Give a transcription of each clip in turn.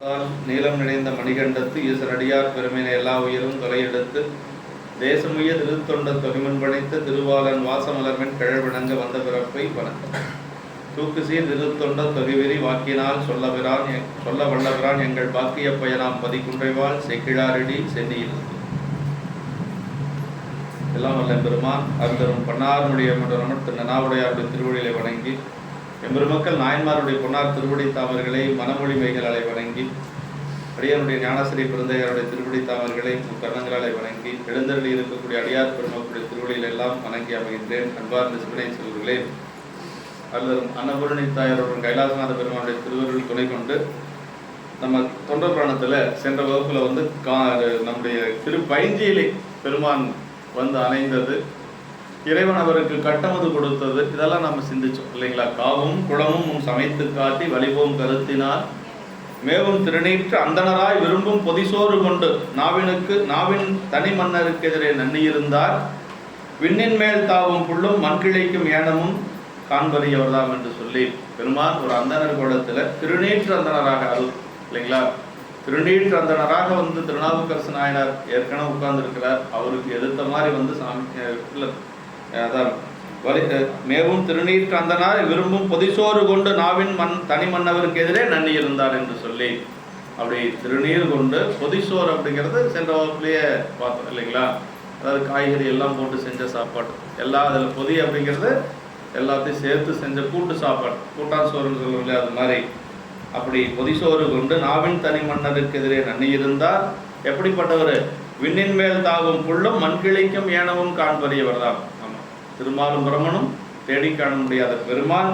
நீளம் நிறைந்த மணிகண்டத்து ஈசனடியார் பெருமையினை எல்லா உயிரும் தொலையெடுத்து தேசமுய திருத்தொண்ட தொகைமன் படைத்த திருவாளன் வாசமலர்மென் கிழவிணங்க வந்த பிறப்பை வணக்கம். தூக்குசீர் திருத்தொண்ட தொகைவெறி வாக்கினால் சொல்ல வல்லவரான் எங்கள் பாக்கிய பயனாம் பதிக்குன்றைவாள் செக்கிழாரடி சென்னியில் எல்லாம் வல்ல பெருமான் அருந்தரும் பன்னாருடைய திரு நனாவுடையாருடைய திருவடிகளை வணங்கி எம்பெருமக்கள் நாயன்மாருடைய பொன்னார் திருவடி தாமர்களை மனமொழி மைகளாலை வணங்கி அடியாருடைய ஞானசிரி பிறந்தையருடைய திருவடி தாமர்களை கரணங்களாலை வணங்கி எழுந்தருளி இருக்கக்கூடிய அடியார் பெருமக்களுடைய திருவடியில் எல்லாம் வணங்கி அமைகின்றேன். அன்பார்ந்த சிவனை செல்வர்களே, அல்லரும் அன்னபூரணி தாயாருடன் கைலாசநாத பெருமானுடைய திருவருள் துணை கொண்டு நம்ம தொண்டர் புராணத்தில் சென்ற வகுப்பில் நம்முடைய திருப்பைஞ்சியிலே பெருமான் அணைந்தது, இறைவன் அவருக்கு கட்டமது கொடுத்தது, இதெல்லாம் நம்ம சிந்திச்சோம் இல்லைங்களா? காவும் குளமும் சமைத்து காட்டி வலிவோம் கருத்தினால் மேவும் திருநீற்று அந்தனராய் விரும்பும் பொதிசோறு கொண்டு நாவின் தனி மன்னருக்கு எதிரே நன்னியிருந்தார் விண்ணின் மேல் தாவும் புள்ளும் மண்கிளைக்கும் ஏனமும் காண்பறியவர்தாம் என்று சொல்லி பெருமான் ஒரு அந்தனர் கோலத்தில் திருநீற்று அந்தனராக இல்லைங்களா? திருநீற்று அந்தனராக திருநாவுக்கரசு நாயனார் ஏற்கனவே உட்கார்ந்துருக்கிறார். அவருக்கு எதிர்த்த மாதிரி சாமி அதான் மேவும் திருநீற்று அந்தனார் விரும்பும் பொதிசோறு கொண்டு நாவின் தனி மன்னவருக்கு எதிரே நன்னி இருந்தார் என்று சொல்லி அப்படி திருநீர் கொண்டு பொதிசோறு அப்படிங்கிறது சென்ற வகுப்புலேயே பார்த்தோம் இல்லைங்களா? அதாவது காய்கறி எல்லாம் போட்டு செஞ்ச சாப்பாடு, அதில் பொதி அப்படிங்கிறது எல்லாத்தையும் சேர்த்து செஞ்ச கூட்டு சாப்பாடு, கூட்டான் சோறுன்னு சொல்லுவோம் இல்லையா? அது மாதிரி அப்படி பொதிசோறு கொண்டு நாவின் தனி மன்னருக்கு எதிரே நன்னி இருந்தார். எப்படிப்பட்டவர்? விண்ணின் மேல் தாவும் புள்ளும் மண்கிளைக்கும் ஏனவும் காண்பறியவர் தான். திருமாலும் பிரமனும் தேடி காண முடியாத பெருமான்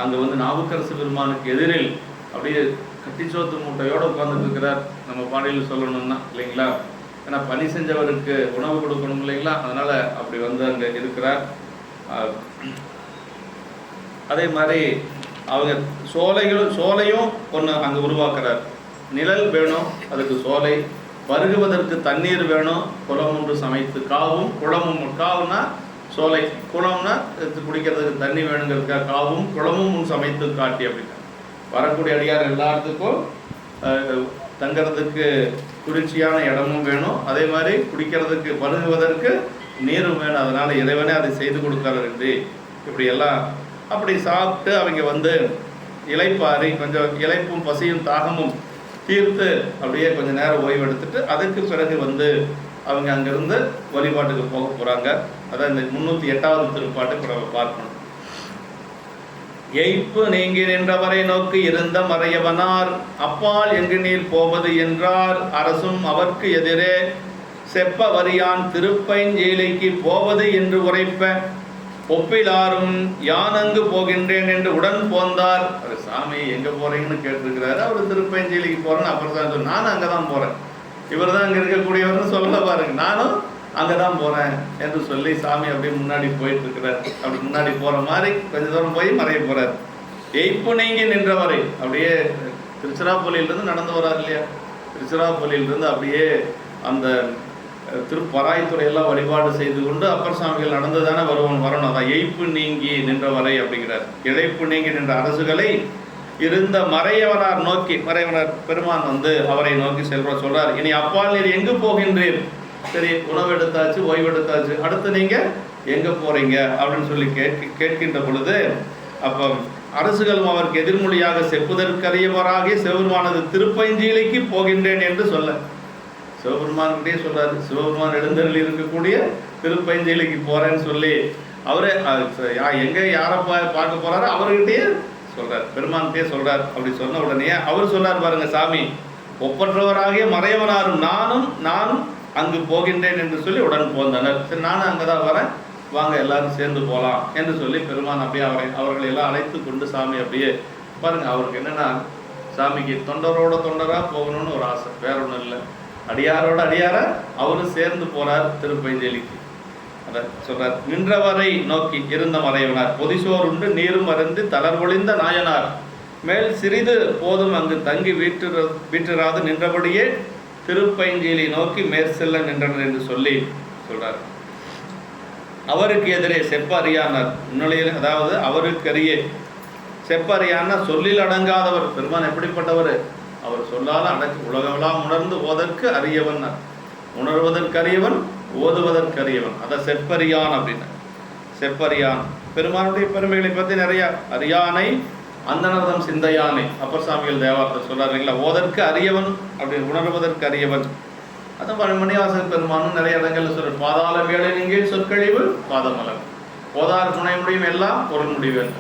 அங்கே நாவுக்கரசு பெருமானுக்கு எதிரில் அப்படியே கட்டிச்சோத்து மூட்டையோடு உட்கார்ந்துட்டு இருக்கிறார். நம்ம பாடையில் சொல்லணும்னா இல்லைங்களா? ஏன்னா பணி செஞ்சவருக்கு உணவு கொடுக்கணும் இல்லைங்களா? அதனால அப்படி அங்கே இருக்கிறார். அதே மாதிரி அவங்க சோலையும் ஒன்று அங்கே உருவாக்குறார். நிழல் வேணும், அதுக்கு சோலை, பருகுவதற்கு தண்ணீர் வேணும், குளம் ஒன்று சமைத்து காவும் குளமும். காவுனா சோலை, குளம்னா குடிக்கிறதுக்கு தண்ணி வேணுங்கிறதுக்காக காவும் குளமும் சமைத்து காட்டி அப்படின்னா வரக்கூடிய அடியார் எல்லாத்துக்கும் தங்கிறதுக்கு குளிர்ச்சியான இடமும் வேணும், அதே மாதிரி குடிக்கிறதுக்கு பருகுவதற்கு நீரும் வேணும். அதனால இறைவனே அதை செய்து கொடுக்கிறாரு. இப்படி எல்லாம் அப்படி சாப்பிட்டு அவங்க இலைப்பாரி கொஞ்சம் இலைப்பும் பசியும் தாகமும் தீர்த்து அப்படியே கொஞ்சம் நேரம் ஓய்வு எடுத்துட்டு அதுக்கு பிறகு அவங்க அங்கிருந்து வழிபாட்டுக்கு போக போறாங்க. அதான் இந்த 308வது திருப்பாட்டு பார்க்கணும். எய்ப்பு நீங்கி நின்றவரை நோக்கி இருந்த மறையவனார் அப்பால் எங்கு நீர் போவது என்றார் அரசும் அவர்க்கு எதிரே செப்ப வரியான் திருப்பைஞ்சேலைக்கு போவது என்று உரைப்ப ஒப்பிலாரும் யானங்கு போகின்றேன் என்று உடன் போந்தார். சாமி எங்க போறீங்கன்னு கேட்டிருக்கிறாரு. அவர் திருப்பைஞ்சேலிக்கு போறேன்னு அப்புறம் தான் நானும் அங்கதான் போறேன், இவர் தான் அங்கே இருக்கக்கூடியவர்னு சொல்ல பாருங்க, நானும் அங்கே தான் போகிறேன் என்று சொல்லி சாமி அப்படியே முன்னாடி போயிட்டு இருக்கிறார். அப்படி முன்னாடி போகிற மாதிரி கொஞ்சம் தூரம் போய் மறைய போகிறார். எய்ப்பு நீங்கி நின்றவரை அப்படியே திருச்சிராப்பள்ளியிலிருந்து நடந்து வரார் இல்லையா? திருச்சிராப்பள்ளியிலிருந்து அப்படியே அந்த திருப்பராய்த்துறையெல்லாம் வழிபாடு செய்து கொண்டு அப்பர் சாமிகள் நடந்து தானே வரணும். அதான் எய்ப்பு நீங்கி நின்றவரை அப்படிங்கிறார். இழைப்பு நீங்கி நின்ற அரசுகளை இருந்த மறையவனார் நோக்கி, மறையவனார் பெருமான் அவரை நோக்கி சொல்றார், இனி அப்பால் நீர் எங்கு போகின்றீர்? சரி, உணவு எடுத்தாச்சு, ஓய்வு எடுத்தாச்சு, அடுத்து நீங்க எங்க போறீங்க அப்படின்னு சொல்லி கேட்கின்ற பொழுது அப்போ அரசுகளும் அவருக்கு எதிர்மொழியாக செப்புதற்கரியவராகிய சிவபெருமானது திருப்பைஞ்சீலைக்கு போகின்றேன் என்று சொல்ல சிவபெருமான்கிட்டே சொல்றாரு. சிவபெருமான் எழுந்தருளி இருக்கக்கூடிய திருப்பைஞ்சீலைக்கு போறேன்னு சொல்லி அவரே எங்க யாரை பார்க்க போறாரோ அவர்கிட்டயே சொல்றார், பெருமான்கிட்டே சொல்றார். அப்படி சொன்ன உடனே அவர் சொன்னார் பாருங்க, சாமி ஒப்பற்றவராகிய மறையவனாரும் நானும் அங்கு போகின்றேன் என்று சொல்லி உடன் போந்தனர். சரி, நானும் அங்கதான் வரேன், வாங்க எல்லாரும் சேர்ந்து போகலாம் என்று சொல்லி பெருமான் அப்படியே அவர்களை எல்லாம் அழைத்து கொண்டு சாமி அப்படியே பாருங்க. அவருக்கு என்னன்னா, சாமிக்கு தொண்டரா போகணும்னு ஒரு ஆசை, வேற ஒன்றும் இல்லை. அடியாரோட அடியார அவரும் சேர்ந்து போறார் திருப்பைஞ்சேலிக்கு. அதை சொல்றார். நின்றவரை நோக்கி இருந்த மறையவனார் பொதிசோர் உண்டு நீரும் அருந்து தளர்வொழிந்த நாயனார் மேல் சிறிது போதும் அங்கு தங்கி வீற்றிராது நின்றபடியே திருப்பைஞ்சேலி நோக்கி மேற்செல்ல நின்றனர் என்று சொல்லி சொல்றார். அவருக்கு எதிரே செப்ப அறியானார் முன்னிலையில், அதாவது அவருக்கு அறிய செப்ப அறியானா சொல்லில் அடங்காதவர். பெருமான் எப்படிப்பட்டவர்? அவர் சொல்லாத அடக்கி உலகெல்லாம் உணர்ந்து ஓதற்கு அறியவன், உணர்வதற்கரியவன், ஓதுவதற்கரியவன். அதான் செப்பரியான் அப்படின்னு. செப்பரியான் பெருமானுடைய பெருமைகளை பற்றி நிறைய. அரியானை அந்தனர்தம் சிந்தையானை அப்பர் சாமிகள் தேவாரத்தை சொல்றாரு இல்லைங்களா. ஓதற்கு அறியவன் அப்படி, உணர்வதற்கு அறியவன். அதான் மணிவாசகர் பெருமானும் நிறைய இடங்கள்ல சொல்றார். பாதாள வேலை நீங்கே சொற்கழிவு பாதமலர், போதார் புனை முடியும் எல்லாம் பொருள் முடிவேன்.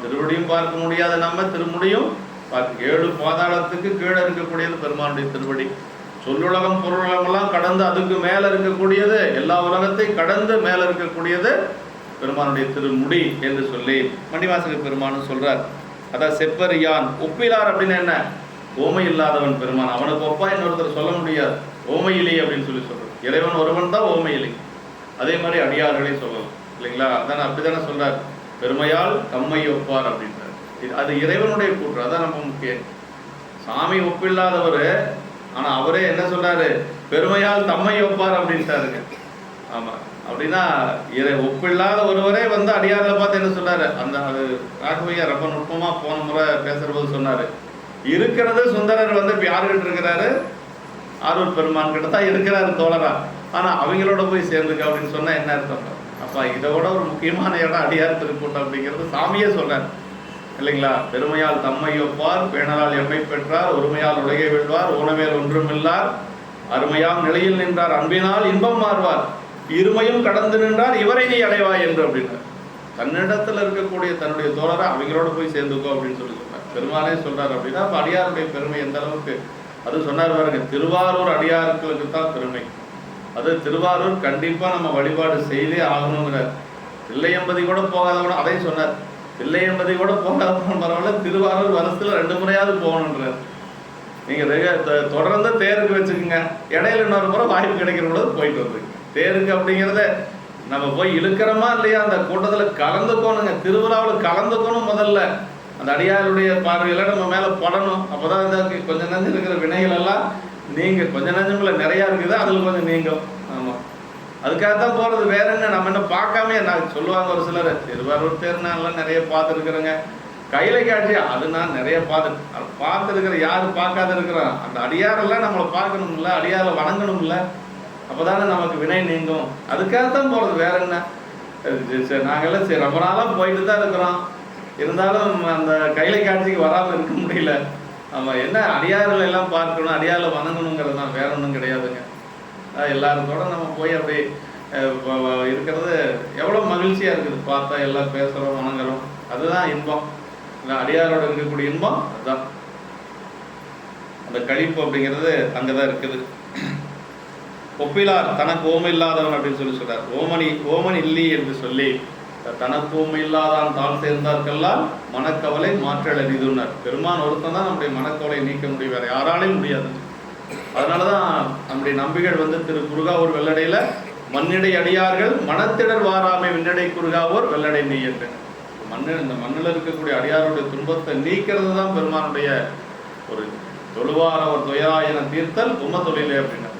திருவடியும் பார்க்க முடியாத நம்ம திருமுடியும் பார்க்க, 7 பாதாளத்துக்கு கீழே இருக்கக்கூடியது பெருமானுடைய திருவடி. சொல்லுலகம் பொருளுலகம் எல்லாம் கடந்து அதுக்கு மேல இருக்கக்கூடியது, எல்லா உலகத்தையும் கடந்து மேல இருக்கக்கூடியது பெருமானுடைய திருமுடி என்று சொல்லி மணிவாசகர் பெருமானும் சொல்றார். அதான் செப்பரியான். ஒப்பிலார் அப்படின்னு என்ன? ஓமை இல்லாதவன் பெருமான். அவனுக்கு ஒப்பா இன்னொருத்தர் சொல்ல முடியாது. ஓமையிலி அப்படின்னு சொல்லி சொல்றார். இறைவன் ஒருவன் தான் ஓமையிலி. அதே மாதிரி அடியார்களே சொல்லலாம் இல்லைங்களா. அதான் அப்படித்தானே சொல்றார். பெருமையால் தம்மை ஒப்பார் அப்படின்றார். அது இறைவனுடைய கூற்று. அதான் நம்ம முக்கியம். சாமி ஒப்பில்லாதவர், ஆனா அவரே என்ன சொல்றாரு? பெருமையால் தம்மை ஒப்பார் அப்படின்ட்டாருங்க. ஆமா, அப்படின்னா ஒப்பில்லாத ஒருவரே வந்து அடியார்ல பார்த்து என்ன சொன்னாரு? அந்த அது ராகவையா ரொம்ப நுட்பமா போன முறை பேசுற போது சொன்னாரு, இருக்கிறது சுந்தரர் வந்து இப்ப யாருக்கிட்ட இருக்கிறாரு? ஆரூர் பெருமான் கிட்ட தான் இருக்கிறாரு தோழரா. ஆனா அவங்களோட போய் சேர்ந்துக்க அப்படின்னு சொன்னா என்ன அர்த்தம்? அப்ப இதோட ஒரு முக்கியமான இடம் அடியார் திருக்கூட்டம் அப்படிங்கிறது சாமியே சொல்றாரு இல்லைங்களா. பெருமையால் தம்மை ஒப்பார், பேணலால் எம்மை பெற்றார், ஒருமையால் உலகை வெல்வார், ஊனமேல் ஒன்றும் இல்லார், அருமையாம் நிலையில் நின்றார், அன்பினால் இன்பம் மாறுவார், இருமையும் கடந்து நின்றார், இவரை நீ அடைவாய் என்று அப்படின்னார். தன்னிடத்துல இருக்கக்கூடிய தன்னுடைய தோழரை அவங்களோட போய் சேர்ந்துக்கோ அப்படின்னு சொல்லி சொன்னார். பெருமானே சொல்றாரு அப்படின்னா அப்ப அடியாருடைய பெருமை எந்த அளவுக்கு அது சொன்னார் பாருங்க. திருவாரூர் அடியார்களுக்கு தான் பெருமை. அது திருவாரூர் கண்டிப்பா நம்ம வழிபாடு செய்தே ஆகணுங்கிறார். தில்லையம்பதி கூட போகாதவன அதையும் சொன்னார். தில்லையம்பதி கூட போகாதவன் பரவாயில்ல, திருவாரூர் வருஷத்துல 2 முறையாவது போகணுன்றார். நீங்க தொடர்ந்து தேருக்கு வச்சுக்கோங்க, இடையில இன்னொரு முறை வாய்ப்பு கிடைக்கிற பொழுது போயிட்டு வந்துருங்க. தேருக்கு அப்படிங்கிறத நம்ம போய் இழுக்கிறோமா இல்லையா, அந்த கூட்டத்தில் கலந்துக்கணுங்க. திருவிழாவில் கலந்துக்கணும். முதல்ல அந்த அடியாருடைய பார்வையில நம்ம மேல படணும். அப்பதான் இந்த கொஞ்சம் நஞ்சு இருக்கிற வினைகள் எல்லாம் நீங்க, கொஞ்சம் நஞ்சமுல நிறைய இருக்குது, அதுல கொஞ்சம் நீங்கும். ஆமா, அதுக்காகத்தான் போறது. வேற என்ன, நம்ம என்ன பார்க்காம நான் சொல்லுவாங்க ஒரு சிலர், திருவாரூர் தேர் நான் எல்லாம் நிறைய பார்த்துருக்குறேங்க. கையில காட்சி அது நான் நிறைய பார்த்துருக்கிற. யாரு பார்க்காத இருக்கிறோம்? அந்த அடியாரெல்லாம் நம்மளை பார்க்கணும்ல, அடியாரை வணங்கணும்ல, அப்பதானே நமக்கு வினை நீங்கும். அதுக்காகத்தான் போறது. வேற என்ன, சரி நாங்கெல்லாம் சரி ரொம்ப நாளாக போயிட்டு தான் இருக்கிறோம், இருந்தாலும் அந்த கையில காட்சிக்கு வராமல் இருக்க முடியல. நம்ம என்ன அடியார்கள் எல்லாம் பார்க்கணும், அடியாரில் வணங்கணுங்கிறது தான், வேற ஒன்றும் கிடையாதுங்க. எல்லாருத்தோட நம்ம போய் அப்படி இருக்கிறது எவ்வளோ மகிழ்ச்சியா இருக்குது. பார்த்தா எல்லாம் பேசுகிறோம், வணங்குறோம், அதுதான் இன்பம். அடியாரோட இருக்கக்கூடிய இன்பம் அதுதான். அந்த கழிப்பு அப்படிங்கிறது அங்கதான் இருக்குது. ஒப்பிலார் தனக்கு ஓமை இல்லாதவன் அப்படின்னு சொல்லி சொல்றார். ஓமன் இல்லி என்று சொல்லி தனக்கு ஓமை இல்லாதான் தாழ் சேர்ந்தார்கெல்லாம் மனக்கவலை மாற்றல் அரிதுன்னார். பெருமான் ஒருத்தன் தான் நம்முடைய மனக்கவலை நீக்க முடியும், வேற யாராலையும் முடியாது. அதனாலதான் நம்முடைய நம்பிகள் வந்து திரு குருகாவூர் வெள்ளடையில மண்ணிடை அடியார்கள் மனத்திடர் வாராமை விண்ணடை குருகாவூர் வெள்ளடை நீ என்று இந்த மண்ணில் இருக்கக்கூடிய அடியாருடைய துன்பத்தை நீக்கிறது தான் பெருமானுடைய ஒரு தொழுவார். அவர் துயராயன தீர்த்தல் உம தொழிலே அப்படின்னா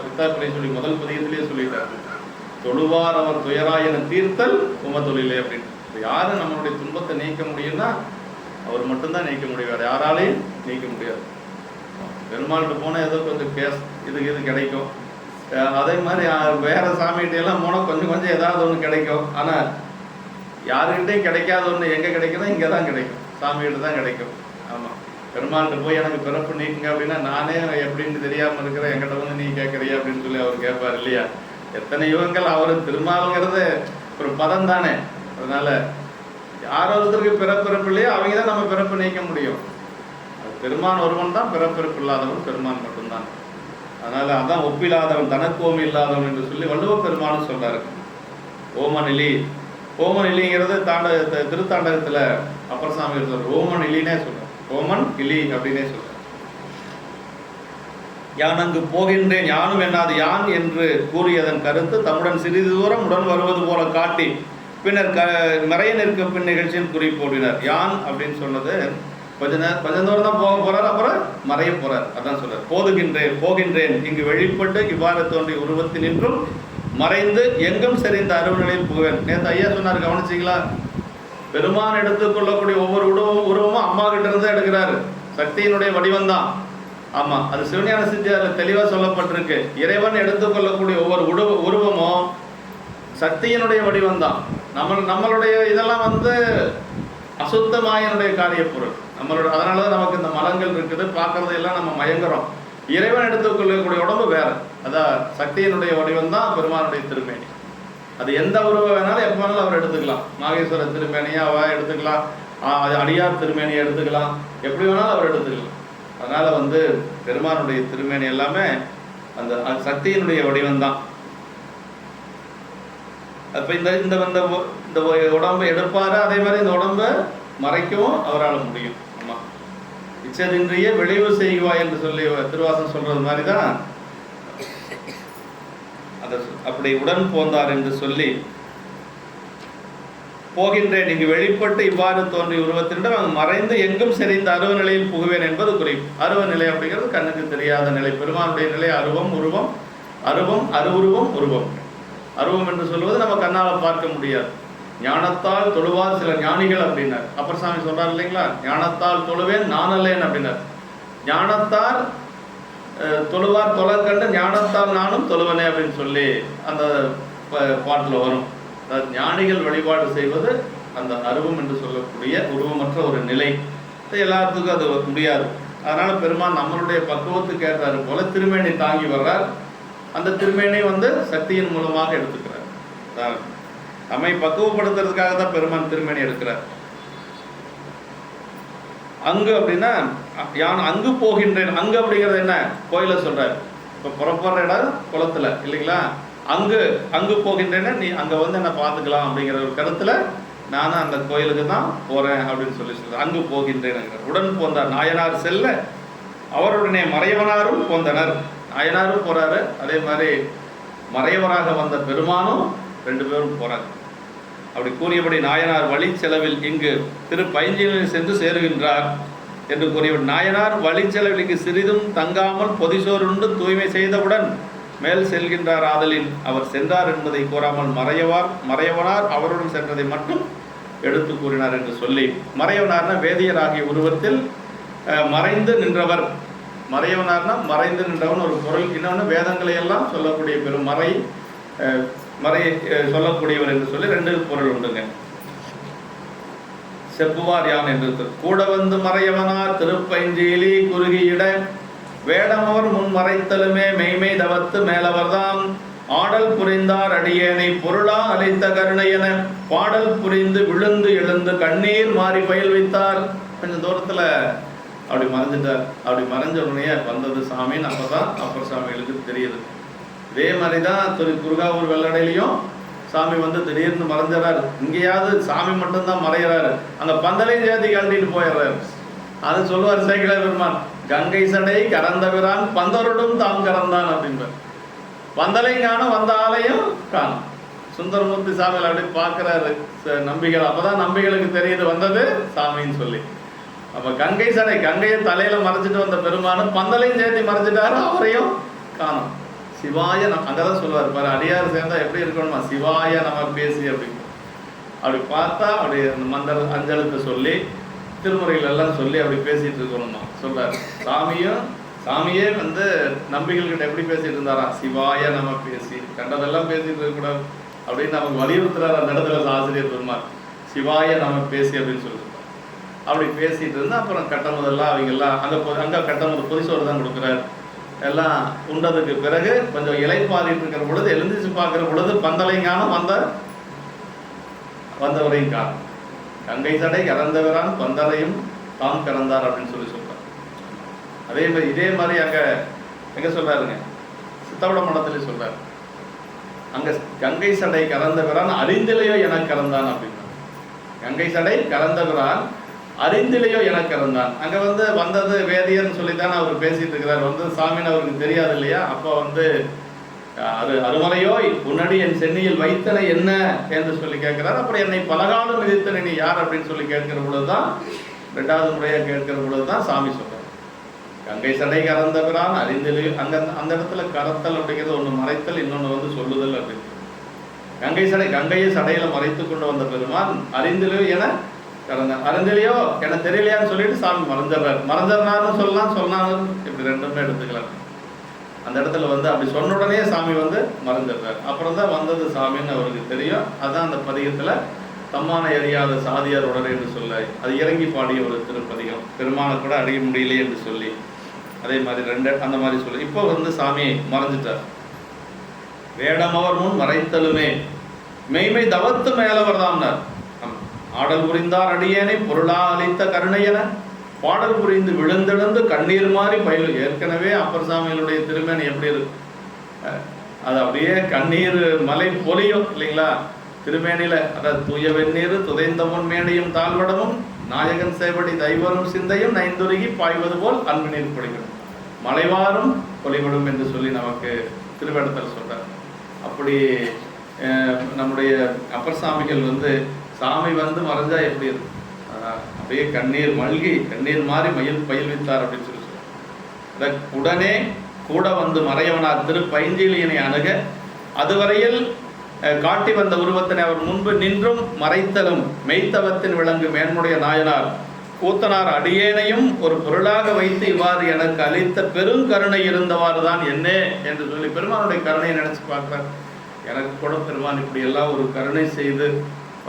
பித்தாப்பிள்ளை சொல்லி முதல் பதியத்திலேயே சொல்லிட்டாரு. தொழுவார் அவர் துயராயன தீர்த்தல் உம தொழிலே அப்படின்னு. யாரு நம்மளுடைய துன்பத்தை நீக்க முடியும்னா அவர் மட்டும்தான் நீக்க முடியும், வேற யாராலையும் நீக்க முடியாது. பெருமாள்கிட்ட போனால் ஏதோ கொஞ்சம் இது கிடைக்கும். அதே மாதிரி வேற சாமிகிட்ட எல்லாம் போனால் கொஞ்சம் ஏதாவது ஒன்று கிடைக்கும். ஆனால் யாருக்கிட்டையும் கிடைக்காத ஒன்று எங்கே கிடைக்குதோ இங்கே தான் கிடைக்கும், சாமிகிட்ட தான் கிடைக்கும். ஆமாம், பெருமாள்கிட்ட போய் எனக்கு பிறப்பு நீக்குங்க அப்படின்னா நானே எப்படின்னு தெரியாமல் இருக்கிறேன், என்கிட்ட வந்து நீ கேட்குறியா அப்படின்னு சொல்லி அவர் கேட்பார் இல்லையா. எத்தனை யுகங்கள் அவர் திருமாலுங்கிறது ஒரு பதம் தானே. அதனால யார் ஒருத்தருக்கு பிறப்பிறப்பு இல்லையோ அவங்க தான் நம்ம பிறப்பு நீக்க முடியும். பெருமான் ஒருவன் தான், பிறப்பிறப்பு இல்லாதவன் பெருமான் மட்டும்தான். அதனால அதான் ஒப்பில்லாதவன் தனக்கு ஓமை இல்லாதவன் என்று சொல்லி வள்ளுவ பெருமானும் சொல்றாரு. ஓமநிலி, ஓமநிலிங்கிறது திருத்தாண்டகத்துல அப்பர் சாமி சொல்ற ஓமன் இலினே சொல்ற, ஓமன் இலி அப்படின்னே சொல்ற. யான் அங்கு போகின்றேன் யானும் என்னாது யான் என்று கூறியதன் கருத்து தம்முடன் சிறிது தூரம் உடன் வருவது போல காட்டி பின்னர் மறைய நிற்க பின் நிகழ்ச்சியின் குறிப்போடினார். யான் அப்படின்னு சொன்னது கொஞ்சம் தூரம் தான் போக போறார், அப்புறம் மறைய போறார். அதான் சொல்றார். போகின்றேன் இங்கு வெளிப்பட்டு இவ்வாறு தோன்றிய உருவத்தினின்றும் மறைந்து எங்கும் செறிந்த அருள் நிலையில் புகுவேன். நேற்று ஐயா சொன்னார், கவனிச்சிங்களா? பெருமான் எடுத்துக்கொள்ளக்கூடிய ஒவ்வொரு உருவமும் அம்மா கிட்ட இருந்து எடுக்கிறாரு. சக்தியினுடைய வடிவம் தான். ஆமா, அது சிவஞான சித்தியார்ல தெளிவா சொல்லப்பட்டிருக்கு. இறைவன் எடுத்துக்கொள்ளக்கூடிய ஒவ்வொரு உருவமும் சக்தியினுடைய வடிவம் தான். நம்மளுடைய இதெல்லாம் வந்து அசுத்தமாயனுடைய காரிய பொருள் நம்மளோட. அதனாலதான் நமக்கு இந்த மலங்கள் இருக்குது, பார்க்கறது எல்லாம் நம்ம மயங்குறோம். இறைவன் எடுத்துக்கொள்ளக்கூடிய உடம்பு வேற. அதான் சக்தியினுடைய வடிவம் தான் பெருமானுடைய திருமேனி. அது எந்த உருவம் வேணாலும் எப்போ வேணாலும் அவர் எடுத்துக்கலாம். நாகேஸ்வர திருமேனியை அவர் எடுத்துக்கலாம், அடியார் திருமேனியை எடுத்துக்கலாம், எப்படி வேணாலும் அவர் எடுத்துக்கலாம். அதனால வந்து பெருமானுடைய திருமேனி எல்லாமே அந்த சக்தியினுடைய வடிவம் தான். அப்ப இந்த உடம்பை எடுப்பாரு, அதே மாதிரி இந்த உடம்பை மறைக்கவும் அவரால் முடியும். ஆமா, இச்சதின்றிய விளைவு செய்வாய் என்று சொல்லி திருவாசகம் சொல்றது மாதிரிதான் அப்படி உடன் போந்தார் என்று சொல்லி போகின்றேன் இங்கு வெளிப்பட்டு இவ்வாறு தோன்றிய உருவத்தினிடம் அங்கு மறைந்து எங்கும் செறிந்த அருவ நிலையில் புகுவேன் என்பது குறிப்பு. அருவ நிலை அப்படிங்கிறது கண்ணுக்கு தெரியாத நிலை. பெருமானுடைய நிலை அருவம், உருவம், அருவம், அருவுருவம், உருவம். அருவம் என்று சொல்வது நம்ம கண்ணால பார்க்க முடியாது. ஞானத்தால் தொழுவார் சில ஞானிகள் அப்படின்னார். அப்பர் சாமி சொல்றாரு இல்லைங்களா, ஞானத்தால் தொழுவேன் நான் அல்லேன் அப்படின்னார். ஞானத்தால் தொழுவார் தொழக்கண்டு ஞானத்தால் நானும் தொழுவனே அப்படின்னு சொல்லி அந்த பாட்டில் வரும். ஞானிகள் வழிபாடு செய்வது அந்த அருவம் என்று சொல்லக்கூடிய உருவமற்ற ஒரு நிலை. எல்லாத்துக்கும் அது முடியாது. அதனால பெருமான் நம்மளுடைய பக்குவத்துக்கு ஏற்றாரு போல திருமேனி தாங்கி வர்றார். அந்த திருமேனி வந்து சக்தியின் மூலமாக எடுத்துக்கிறார். நம்மை பக்குவப்படுத்துறதுக்காக தான் பெருமான் திருமேனி எடுக்கிறார். அங்கு அப்படின்னா யான் அங்கு போகின்றேன். அங்கு அப்படிங்கிறது என்ன, கோயில சொல்றாரு. இப்ப புறப்படுற இடம் குளத்துல இல்லைங்களா, அங்கு போகின்றேன்னு நீ அங்க வந்து என்ன பார்த்துக்கலாம் அப்படிங்கிற ஒரு கருத்துல நானும் அந்த கோயிலுக்கு தான் போறேன் அப்படின்னு சொல்லி சொல்றேன். அங்கு போகின்றேன். உடன் போந்தார் நாயனார் செல்ல அவருடனே மறையவனாரும் போந்தனர். நாயனாரும் போறாரு, அதே மாதிரி மறையவராக வந்த பெருமானும் ரெண்டு பேரும் போறாரு. அப்படி கூறியபடி நாயனார் வழி செலவில் இங்கு திருப்பைஞ்சியில் சென்று சேருகின்றார் என்று கூறியபடி நாயனார் வழி செலவில் இங்கு சிறிதும் தங்காமல் பொதிசோருண்டு தூய்மை செய்தவுடன் மேல் செல்கின்றார். ஆதலின் அவர் சென்றார் என்பதை கூறாமல் மறையவனார் அவருடன் சென்றதை மட்டும் எடுத்து கூறினார் என்று சொல்லி, மறையவனார்னா வேதியராகிய உருவத்தில் மறைந்து நின்றவர். மறையவனார்னா மறைந்து நின்றவன் ஒரு பொருள். இன்னொன்று வேதங்களை எல்லாம் சொல்லக்கூடிய பெரும் மறை சொல்லக்கூடியவர் என்று சொல்லி ரெண்டு பொருள் உண்டுங்க. செப்புவார் யான் என்று கூட வந்து மறையவனார் திருப்பைஞ்சியிலி குறுகியிட வேடமவர் முன் மறைத்தலுமே மெய்மை தவத்து மேலவர்தாம் ஆடல் புரிந்தார் அடியேனை பொருளா அழைத்த கருணை என பாடல் புரிந்து விழுந்து எழுந்து கண்ணீர் மாறி பயில் வைத்தார். கொஞ்சம் தூரத்துல அப்படி மறைஞ்சிட்டார். அப்படி மறைஞ்ச உடனே வந்தது சாமின்னு அப்பதான் அப்பர் சாமிகளுக்கு தெரியுது. இதே மாதிரிதான் குருகாவூர் வெள்ளடையிலையும் சாமி வந்து திடீர்னு மறைஞ்சாரு. இங்கேயாவது சாமி மட்டும்தான் மறைகிறாரு, அங்க பந்தலையும் சேர்த்து கழட்டிட்டு போயிடுறாரு. அது சொல்லுவார் சேக்கிழார் பெருமான், கங்கை சடை கறந்தவிரான் பந்தருடும் தாம் கறந்தான் அப்படின்பார். பந்தலையும் காணும், வந்த ஆலையும் காணும். சுந்தரமூர்த்தி சாமியில் அப்படி பார்க்கிறாரு நம்பிகள். அப்பதான் நம்பிகளுக்கு தெரியுது வந்தது சாமின்னு சொல்லி. அப்ப கங்கை சடை, கங்கையை தலையில மறைச்சிட்டு வந்த பெருமானும் பந்தலையும் சேர்த்து மறைச்சிட்டாரு, அவரையும் காணும். சிவாய அங்கதான் சொல்லுவார் பாரு, அடியார் சேர்ந்தா எப்படி இருக்கணுமா, சிவாய நம்ம பேசி அப்படின்னு. அப்படி பார்த்தா அப்படி அந்த மந்திர அஞ்சலுக்கு சொல்லி திருமுறைகள் எல்லாம் சொல்லி அப்படி பேசிட்டு இருக்கணுமா சொல்றாரு. சாமியே வந்து நம்பிக்கைகிட்ட எப்படி பேசிட்டு இருந்தாரா, சிவாய நம்ம பேசி, கண்டதெல்லாம் பேசிட்டு இருக்க கூடாது அப்படின்னு நமக்கு வலியுறுத்துறாரு அந்த இடத்துல ஆசிரியர் பெருமாள். சிவாய நம்ம பேசி அப்படின்னு சொல்லிட்டு அப்படி பேசிட்டு இருந்தா அப்புறம் கட்டமுதெல்லாம் அவங்க எல்லாம் அங்க கட்டமுதல் பொதிசோறு தான் கொடுக்குறாரு. எல்லாம் உண்டதுக்கு பிறகு கொஞ்சம் இலைப்பாரிட்டு இருக்கிற பொழுது எழுந்திரிச்சு பார்க்கிற பொழுது பந்தலையும் காணும், வந்தவரையும் காணும். கங்கை சடை கறந்தவரான் பந்தலையும் தாம் கறந்தார் அப்படின்னு சொல்லி சொல்றார். அதே மாதிரி இதே மாதிரி அங்க எங்க சொல்றாருங்க, சித்தவட மடத்துல சொல்றாரு. அங்க கங்கை சடை கறந்தவரான் அறிந்திலையோ என கறந்தான் அப்படின்னா, கங்கை சடை கறந்தவரான் அறிந்திலையோ எனக்கு இருந்தான். அங்க வந்து வந்தது வேதியர்னு சொல்லித்தானே அவர் பேசிட்டு இருக்கிறார். வந்து சாமின்னு அவருக்கு தெரியாது இல்லையா. அப்போ வந்து அருமறையோய் உன்னடி என் சென்னியில் வைத்தனை என்ன என்று சொல்லி கேட்கிறார். அப்புறம் என்னை பலகாலம் விதித்தனை நீ யார் அப்படின்னு சொல்லி கேட்கிற பொழுதுதான், ரெண்டாவது முறையா கேட்கிற பொழுதுதான் சாமி சொல்றார் கங்கை சடை கறந்தவரான் அறிந்திலையோ. அந்த இடத்துல கரத்தல் அப்படிங்கிறது ஒண்ணு மறைத்தல், இன்னொன்னு வந்து சொல்லுதல் அப்படின்னு. கங்கையை சடையில மறைத்து கொண்டு வந்த பெருமான் அறிந்திலையோ என அறிஞ்சலையோ எனக்கு தெரியலையான்னு சொல்லிட்டு சாமி மறைஞ்சிடறாருன்னு சொல்லலாம், சொன்னாலும் இப்படி ரெண்டுமே எடுத்துக்கலாம். அந்த இடத்துல வந்து அப்படி சொன்ன உடனே சாமி வந்து மறைஞ்சிடுறாரு. அப்புறம் தான் வந்தது சாமின்னு அவருக்கு தெரியும். அதுதான் அந்த பதிகத்தில் தம்மானை அறியாத சாதியார் உடனே என்று சொல்ல, அது இறங்கி பாடிய ஒரு திருப்பதிகம். பெருமானை கூட அடைய முடியலையே என்று சொல்லி, அதே மாதிரி அந்த மாதிரி சொல்லி இப்போ வந்து சாமி மறைஞ்சிட்டார். வேடமவர் முன் மறைத்தலுமே மெய்மை தவத்து மேலவர் தாம்னார். ஆடல் புரிந்தார் அடியேனை பொருளா அளித்த கருணையென பாடல் புரிந்து விழுந்தெழுந்து கண்ணீர் மாறி பயில். ஏற்கனவே அப்பர் சாமிகளுடைய திருமேனி எப்படி இருக்கு, அது அப்படியே கண்ணீர் மலை பொலியும் இல்லைங்களா திருமேனில. அதாவது தூய வெந்நீர் துதைந்த முன் மேனியும் தாழ்வடமும் நாயகன் சேவடி தைவரும் சிந்தையும் நைந்துருகி பாய்வது போல் அன்பு நீர் பொழிவிடும் மலைவாரும் பொலிவிடும் என்று சொல்லி நமக்கு திருவேடத்தில் சொல்றார். அப்படி நம்முடைய அப்பர் சாமிகள் வந்து சாமி வந்து மறைஞ்சா எப்படி இருக்கு, அப்படியே கண்ணீர் மல்கி கண்ணீர் மாறி பயில்வித்தார் அப்படின்னு சொல்லி சொல்றார். உடனே கூட வந்து மறையவனார் திருப்பைஞ்சிலியனை அணுக அதுவரையில் காட்டி வந்த உருவத்தினை அவர் முன்பு நின்றும் மறைத்தலும் மெய்த்தவத்தின் விளங்கு மேன்முடைய நாயனார் கூத்தனார் அடியேனையும் ஒரு பொருளாக வைத்து இவ்வாறு எனக்கு அளித்த பெருங்கருணை இருந்தவாறு தான் என்ன என்று சொல்லி பெருமானுடைய கருணையை நினைச்சு பார்க்கிறார். எனக்கு கூட பெருமான் இப்படி எல்லாம் ஒரு கருணை செய்து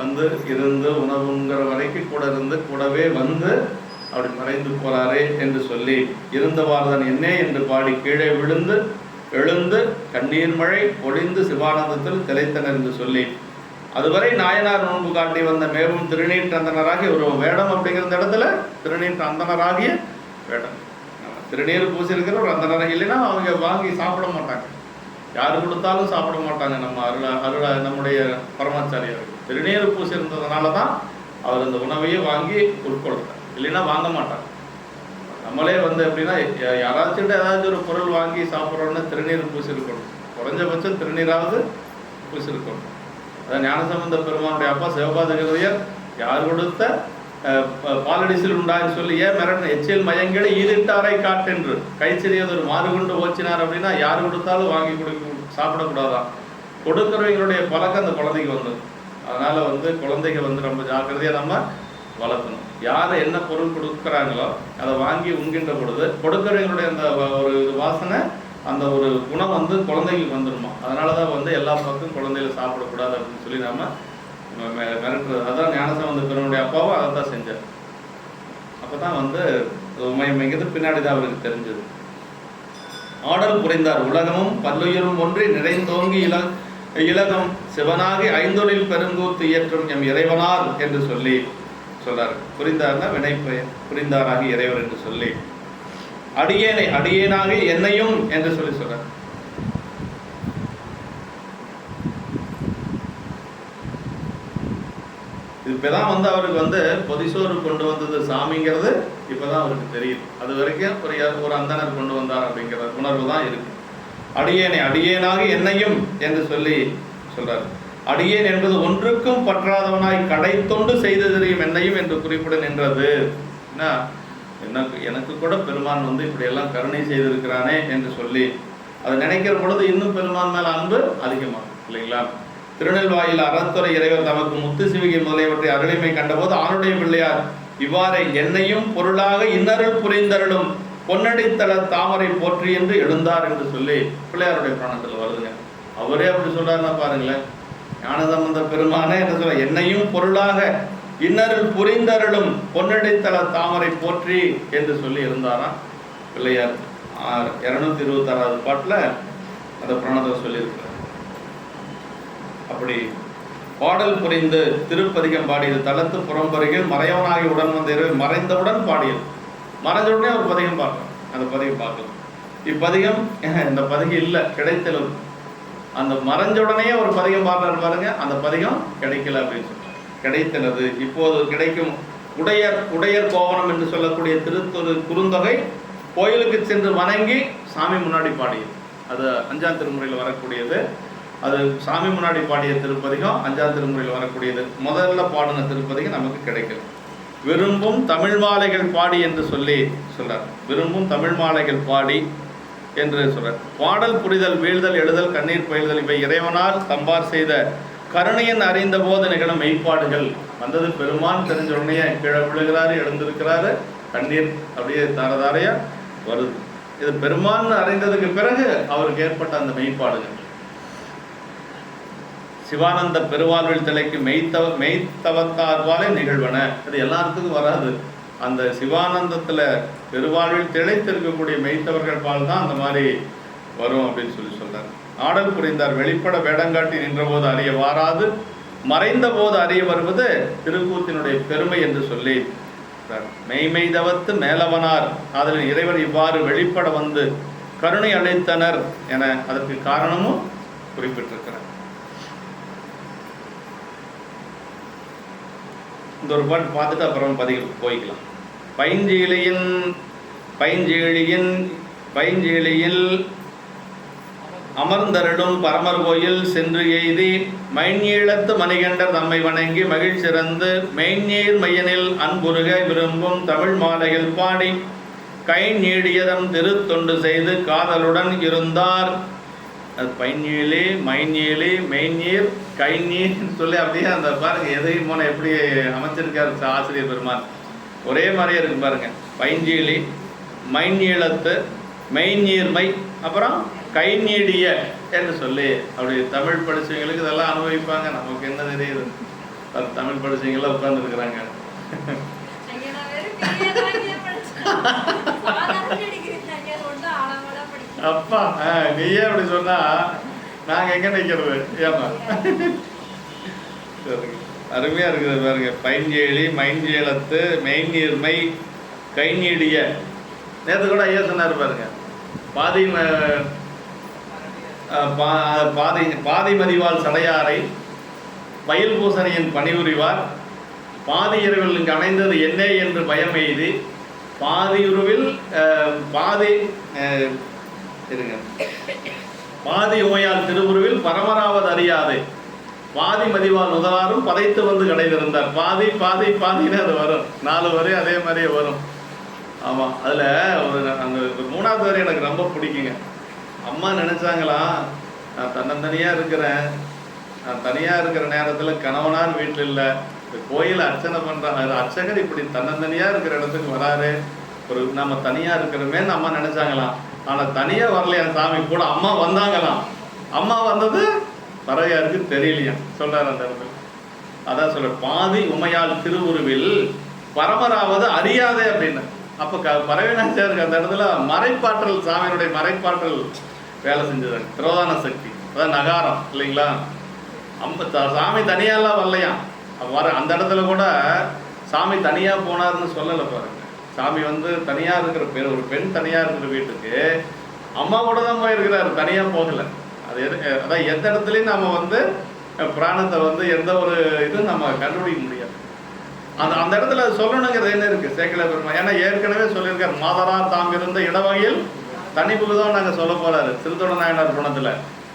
வந்து இருந்து உணவுங்கிற வரைக்கும் கூட இருந்து கூடவே வந்து அப்படி மறைந்து போறாரே என்று சொல்லி இருந்தவாறு தான் என்ன என்று பாடி கீழே விழுந்து எழுந்து கண்ணீர் மழை பொழிந்து சிவானந்தத்தில் திளைத்தனர் என்று சொல்லி அதுவரை நாயனார் நோன்பு காட்டி வந்த மேவும் திருநீற்று அந்தனராகிய ஒரு வேடம் அப்படிங்கிற இடத்துல திருநீற்று அந்தனராகிய வேடம். திருநீர் பூசிருக்கிற ஒரு அந்தனராக இல்லைன்னா அவங்க வாங்கி சாப்பிட மாட்டாங்க, யாரு கொடுத்தாலும் சாப்பிட மாட்டாங்க. நம்ம நம்முடைய பரமாச்சாரியார் திருநீர் பூசி இருந்ததுனால தான் அவர் அந்த உணவையே வாங்கி உட்கொள்றார், இல்லைன்னா வாங்க மாட்டாங்க. நம்மளே வந்து எப்படின்னா யாராச்சும் ஏதாச்சும் ஒரு பொருள் வாங்கி சாப்பிட்றோன்னா திருநீர் பூசி இருக்கணும், குறைஞ்சபட்சம் திருநீராவது பூசி இருக்கணும். அதான் ஞானசம்பந்த பெருமானுடைய அப்பா சிவபாதகிருதியர் யார் கொடுத்த பாலடிசில் உண்டான்னு சொல்லி ஏன் மிரட்டின எச்சில் மயங்களை ஈதிட்டாரை காட்டென்று கை சிறியதொரு மாறு கொண்டு ஓச்சினார் அப்படின்னா யார் கொடுத்தாலும் வாங்கி சாப்பிடக்கூடாதான். கொடுக்குறவங்களுடைய பழக்கம் அந்த குழந்தைக்கு வந்து, அதனால வந்து குழந்தைங்க வந்து ரொம்ப ஜாக்கிரதையாக நம்ம வளர்க்கணும். யார் என்ன பொருள் கொடுக்குறாங்களோ அதை வாங்கி உண்கின்ற பொழுது கொடுக்குறவங்களுடைய அந்த ஒரு வாசனை அந்த ஒரு குணம் வந்து குழந்தைங்களுக்கு வந்துடுமா. அதனால தான் வந்து எல்லா பக்கம் குழந்தைகளை சாப்பிடக்கூடாது அப்படின்னு சொல்லி நம்ம மிரட்டுறது. அதான் ஞானசம்பந்த பெருமானுடைய அப்பாவும் அதை தான் செஞ்சார். அப்போ தான் வந்து உமைங்கிறது பின்னாடி தான் அவருக்கு தெரிஞ்சது. ஆடல் புரிந்தார் உலகமும் பல்லுயிரும் ஒன்றி நிறைந்தோங்கி இலகம் சிவனாகி ஐந்தொழில் பெருங்கூத்து இயற்றும் எம் இறைவனார் என்று சொல்லி சொல்றார். புரிந்தார்னா வினை புரிந்தாராகி இறைவர் என்று சொல்லி அடியேனை அடியேனாகி என்னையும் என்று சொல்லி சொல்றார். இப்பதான் வந்து அவருக்கு வந்து பொதிசோறு கொண்டு வந்தது சாமிங்கிறது இப்பதான் அவருக்கு தெரியுது. அது வரைக்கும் ஒரு அந்தனர் கொண்டு வந்தார் அப்படிங்கிற உணர்வு தான் இருக்கு. அடியேனை அடியேனாக என்னையும் என்று சொல்லி சொல்றார். அடியேன் என்பது ஒன்றுக்கும் பற்றாதவனாய் கடை தொண்டு செய்து தெரியும் என்னையும் என்று குறிப்பிட நின்றது. எனக்கு கூட பெருமான் வந்து இப்படி எல்லாம் கருணை செய்திருக்கிறானே என்று சொல்லி அதை நினைக்கிற பொழுது இன்னும் பெருமான் மேல அன்பு அதிகமாகும் இல்லைங்களா. திருநெல்வாயில் அறத்துறை இறைவர் தமக்கு முத்து சிவிகை முதலியவற்றை அருளிமை கண்டபோது ஆணுடைய பிள்ளையார் இவ்வாறே என்னையும் பொருளாக இன்னருள் புரிந்தருளும் பொன்னடித்தள தாமரை போற்றி என்று எழுந்தார் என்று சொல்லி பிள்ளையாருடைய புராணத்தில் வருதுங்க. அவரே அப்படி சொல்றாருன்னா பாருங்களேன். ஞானசம்பந்த பெருமானே என்ன சொல்ற, என்னையும் பொருளாக இன்னருள் புரிந்தருளும் பொன்னடித்தள தாமரை போற்றி என்று சொல்லி இருந்தாராம் பிள்ளையார். 226வது பாட்டுல அந்த புராணத்தை சொல்லியிருக்கிறார். அப்படி பாடல் புரிந்து திருப்பதிகம் பாடியது தளத்து புறம்பருகில் மறையவனாகி உடன் வந்த மறைந்தவுடன் பாடியது. மறைஞ்சவுடனே ஒரு பதிகம் பார்க்கலாம், அந்த பதிகம் பார்க்கலாம். இப்பதிகம் இந்த பதிகம் இல்லை கிடைத்தலும், அந்த மறைஞ்சவுடனே ஒரு பதிகம் பாடுறாரு பாருங்க, அந்த பதிகம் கிடைக்கல அப்படின்னு சொல்றாங்க. கிடைத்தனது இப்போது கிடைக்கும். உடையர் கோவணம் என்று சொல்லக்கூடிய திருத்தொரு குறுந்தொகை கோயிலுக்கு சென்று வணங்கி சாமி முன்னாடி பாடியது. அது 5ஆம் திருமுறையில் வரக்கூடியது. அது சாமி முன்னாடி பாடிய திருப்பதிகம் 5ஆம் திருமுறையில் வரக்கூடியது. முதல்ல பாடின திருப்பதிகம் நமக்கு கிடைக்கல. விரும்பும் தமிழ் மாலைகள் பாடி என்று சொல்லி சொல்றார். விரும்பும் தமிழ் மாலைகள் பாடி என்று சொல்றார். பாடல் புரிதல் வீழ்தல் எழுதல் கண்ணீர் பயில்தல் இவை இறைவனால் தம்பார் செய்த கருணையன் அறிந்த போது நிகழும் மெய்ப்பாடுகள் வந்தது பெருமான் தெரிஞ்ச உடனே கீழே விழுகிறாரு, எழுந்திருக்கிறாரு, கண்ணீர் அப்படியே தாரதாரையா வருது. இது பெருமான் அறிந்ததுக்கு பிறகு அவருக்கு ஏற்பட்ட அந்த மெய்ப்பாடுகள். சிவானந்த பெருவாழ்வில் திளைக்கு மெய்த்தவத்தார்வாலே நிகழ்வன. இது எல்லாத்துக்கும் வராது. அந்த சிவானந்தத்தில் பெருவாழ்வில் திளைத்திருக்கக்கூடிய மெய்த்தவர்கள் பால் தான் அந்த மாதிரி வரும் அப்படின்னு சொல்றார். ஆடல் புரிந்தார் வெளிப்பட வேடங்காட்டி நின்றபோது அறிய வாராது, மறைந்த போது அறிய வருவது திருக்கூத்தினுடைய பெருமை என்று சொல்லி மெய்மெய்தவத்து மேலவனார் அதில் இறைவர் இவ்வாறு வெளிப்பட வந்து கருணை அளித்தனர் என அதற்கு காரணமும் குறிப்பிட்டிருக்கிறார். இந்த ஒரு பாட்டு பார்த்துட்டு அப்புறம் பதிவுக்கு போய்க்கலாம். பைஞ்சேழியில் அமர்ந்தருளும் பரமர் கோயில் சென்று எய்தி மைஞீழத்து மணிகண்டர் தம்மை வணங்கி மகிழ்ச்சிறந்து மெய்நீர் மையனில் அன்புருக விரும்பும் தமிழ் மாலைகள் பாடி கை நீடியதம் திருத்தொண்டு செய்து காதலுடன் இருந்தார். அது பைஞ்சேழி, மைஞேழி, மெய்நீர், கைநீர் சொல்லி அப்படியே அந்த பாருங்க எதையும் போன எப்படி அமைச்சிருக்காரு ஆசிரியர் பெருமான். ஒரே மாதிரியே இருக்கு பாருங்க. பைஞ்சேழி, மைஞீழத்து, மெய்நீர்மை, அப்புறம் கை நீடிய என்று சொல்லி அப்படி தமிழ் படிச்சவங்களுக்கு இதெல்லாம் அனுபவிப்பாங்க. நமக்கு என்ன தெரியுது? தமிழ் படிச்சவங்களாம் உட்கார்ந்து இருக்கிறாங்க. அப்பா நீயே அப்படி சொன்னா நாங்க எங்க நிக்கிறது? ஏமா அருமையா இருக்குது பாருங்க. பைஞ்சேழி, மைஞ்சேலத்து, மெய்நீர்மை, கை நீடிய. நேற்று கூட ஐயா சொன்னார் பாருங்க. பாதி மதிவால் சடையாரை பயில் பூசணியின் பணிபுரிவார் பாதி இரவில் இங்கு அணைந்தது என்ன என்று பயம் எய்தி பாதியுருவில் பாதி ஓயால் திருவுருவில் பரமராவது அறியாது பாதி மதிவால் முதலாரும் பதைத்து வந்து கடைந்திருந்தார். பாதி பாதி பாதின்னு அது வரும். 4 வரை அதே மாதிரியே வரும். ஆமாம், அதில் அந்த 3வது வரை எனக்கு ரொம்ப பிடிக்குங்க. அம்மா நினச்சாங்களா, நான் தன்னந்தனியாக இருக்கிறேன், நான் தனியாக இருக்கிற நேரத்தில் கணவனார் வீட்டில் இல்லை, இந்த கோயில் அர்ச்சனை பண்ணுறாங்க, அர்ச்சகர் இப்படி தன்னந்தனியாக இருக்கிற இடத்துக்கு வராரு, ஒரு நம்ம தனியாக இருக்கிறோமேன்னு அம்மா நினச்சாங்களாம். ஆனால் தனியாக வரலையா சாமி கூட, அம்மா வந்தாங்களாம். அம்மா வந்தது பறவையாருக்கு தெரியலையா சொல்கிறார் அந்த இடத்துல. அதான் சொல்ற பாதி உமையால் திருவுருவில் பரமராவது அறியாதே அப்படின்னு. அப்போ பறவைநாச்சியாருக்கு அந்த இடத்துல மறைப்பாற்றல், சாமியினுடைய மறைப்பாற்றல் வேலை செஞ்சது. திரோதான சக்தி, அதான் நகாரம் இல்லைங்களா. சாமி தனியாலாம் வரலையாம். அந்த இடத்துல கூட சாமி தனியாக போனார்னு சொல்லலை பாருங்க. சாமி தனியாக இருக்கிற ஒரு பெண் தனியாக இருக்கிற வீட்டுக்கு அம்மா கூட தான் போயிருக்கிறாரு, தனியாக போகலை. அது அதான் எந்த இடத்துலையும் நம்ம பிராணத்தை எந்த ஒரு இதுவும் நம்ம கண்டுபிடிக்க முடியாது. அந்த இடத்துல சொல்லணுங்கிறது என்ன இருக்குது சேக்கிழ பெருமாள். ஏன்னா ஏற்கனவே சொல்லியிருக்காரு, மாதரார் தாம் இருந்த இடவகையில் தனிப்புக்குதான் நாங்கள் சொல்ல போறாரு திருத்தொட நாயனார் குணத்தில்.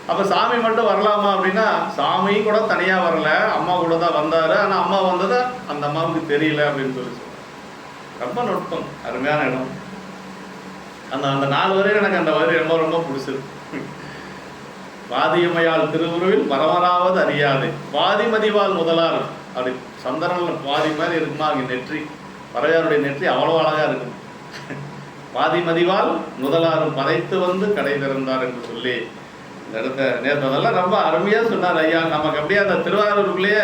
அப்போ சாமி மட்டும் வரலாமா அப்படின்னா, சாமி கூட தனியாக வரல, அம்மா கூட தான் வந்தார். ஆனால் அம்மா வந்ததை அந்த அம்மாவுக்கு தெரியல அப்படின்னு சொல்லி ரொம்ப நுட்பம், அருமையான இடம். அந்த 4 வரையும் எனக்கு அந்த வரி ரொம்ப ரொம்ப பிடிச்சது. பாதியமையால் திருவுருவில் பரமராவது அறியாது பாதி மதிவால் முதலார். அப்படி சந்திரனில் பாதி மாதிரி இருக்குமா அங்கே நெற்றி, பறவையாருடைய நெற்றி அவ்வளோ அழகாக இருக்கும். பாதி மதிவால் முதலாரும் பதைத்து வந்து கடை திறந்தார் என்று சொல்லி இந்த இடத்த நேற்று அதெல்லாம் ரொம்ப அருமையாக சொன்னார் ஐயா. நமக்கு அப்படியே அந்த திருவாரூருக்குள்ளேயே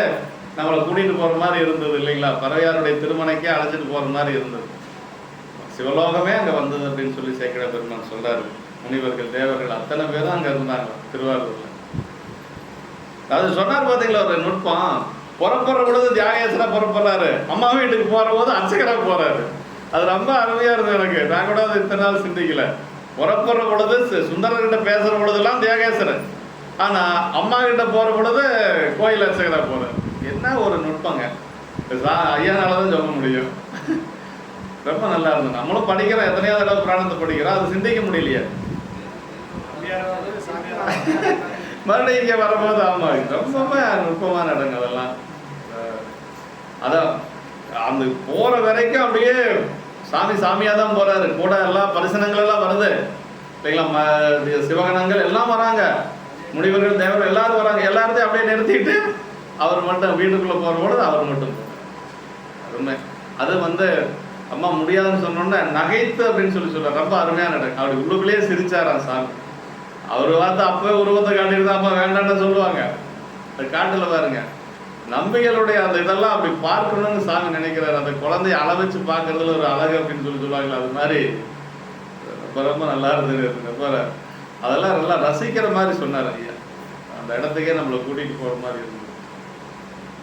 நம்மளை கூட்டிகிட்டு போகிற மாதிரி இருந்தது இல்லைங்களா. பறவையாருடைய திருமணைக்கே அழைச்சிட்டு போகிற மாதிரி இருந்தது. சிவலோகமே அங்கே வந்தது அப்படின்னு சொல்லி சேக்கிழ பெருமான் சொல்கிறாரு. முனிவர்கள் தேவர்கள் அத்தனை பேரும் அங்கே இருந்தாங்க திருவாரூரில். அது சொன்னார் பார்த்தீங்களா ஒரு நுட்பம். புறப்படுற பொழுது தியாகேசனாக புறப்படுறாரு, அம்மா வீட்டுக்கு போகிற போது அர்ச்சகராக போகிறாரு. அது ரொம்ப அருமையாக இருந்தது எனக்கு. நான் கூட அது இத்தனை நாள் சிந்திக்கல. புறப்படுற பொழுது சுந்தரர்கிட்ட பேசுகிற பொழுதெல்லாம் தியாகேசரன், ஆனால் அம்மா கிட்ட போகிற பொழுது கோயில் அர்ச்சகராக போகிறார். என்ன ஒரு நுட்பங்க, ஐயானால தான் சொல்ல முடியும். ரொம்ப நல்லா இருந்தது. நம்மளும் படிக்கிறோம், எத்தனையாவது தடவை புராணத்தை படிக்கிறோம், அது சிந்திக்க முடியலையே. மறுபடியும் இங்கே வரும்போது ஆமாம் ரொம்ப நுட்பமான இடங்க அதெல்லாம். அதான் அந்த போகிற வரைக்கும் அப்படியே சாமியாக தான் போகிறாரு. கூட எல்லாம் பரிசனங்கள் எல்லாம் வருது இல்லைங்களா. சிவகணங்கள் எல்லாம் வராங்க, முனிவர்கள் தேவர்கள் எல்லாரும் வராங்க. எல்லாத்தையும் அப்படியே நிறுத்திட்டு அவர் மட்டும் வீட்டுக்குள்ளே போகிற பொழுது அவர் மட்டும் போகிறார். அருமை. அது வந்து அம்மா முடியாதுன்னு சொன்னோன்னே நகைத்து அப்படின்னு சொல்றாரு. ரொம்ப அருமையான இடம். அப்படி உள்ளுக்குள்ளேயே சிரிச்சாராம் சாமி. அவர் பார்த்து அப்பவே உருவத்தை காட்டியிருந்தா அம்மா வேண்டான்னு சொல்லுவாங்க. அது காட்டல பாருங்க. நம்பிகளுடைய அந்த இதெல்லாம் அப்படி பார்க்கணும்னு சாமி நினைக்கிறாரு. அந்த குழந்தைய அளவச்சு பார்க்கறதுல ஒரு அழகு அப்படின்னு சொல்லுவாங்களா, அது மாதிரி ரொம்ப ரொம்ப நல்லா இருந்தது. ரொம்ப அதெல்லாம் நல்லா ரசிக்கிற மாதிரி சொன்னார் ஐயா. அந்த இடத்துக்கே நம்மளை கூட்டிகிட்டு போகிற மாதிரி இருந்தது.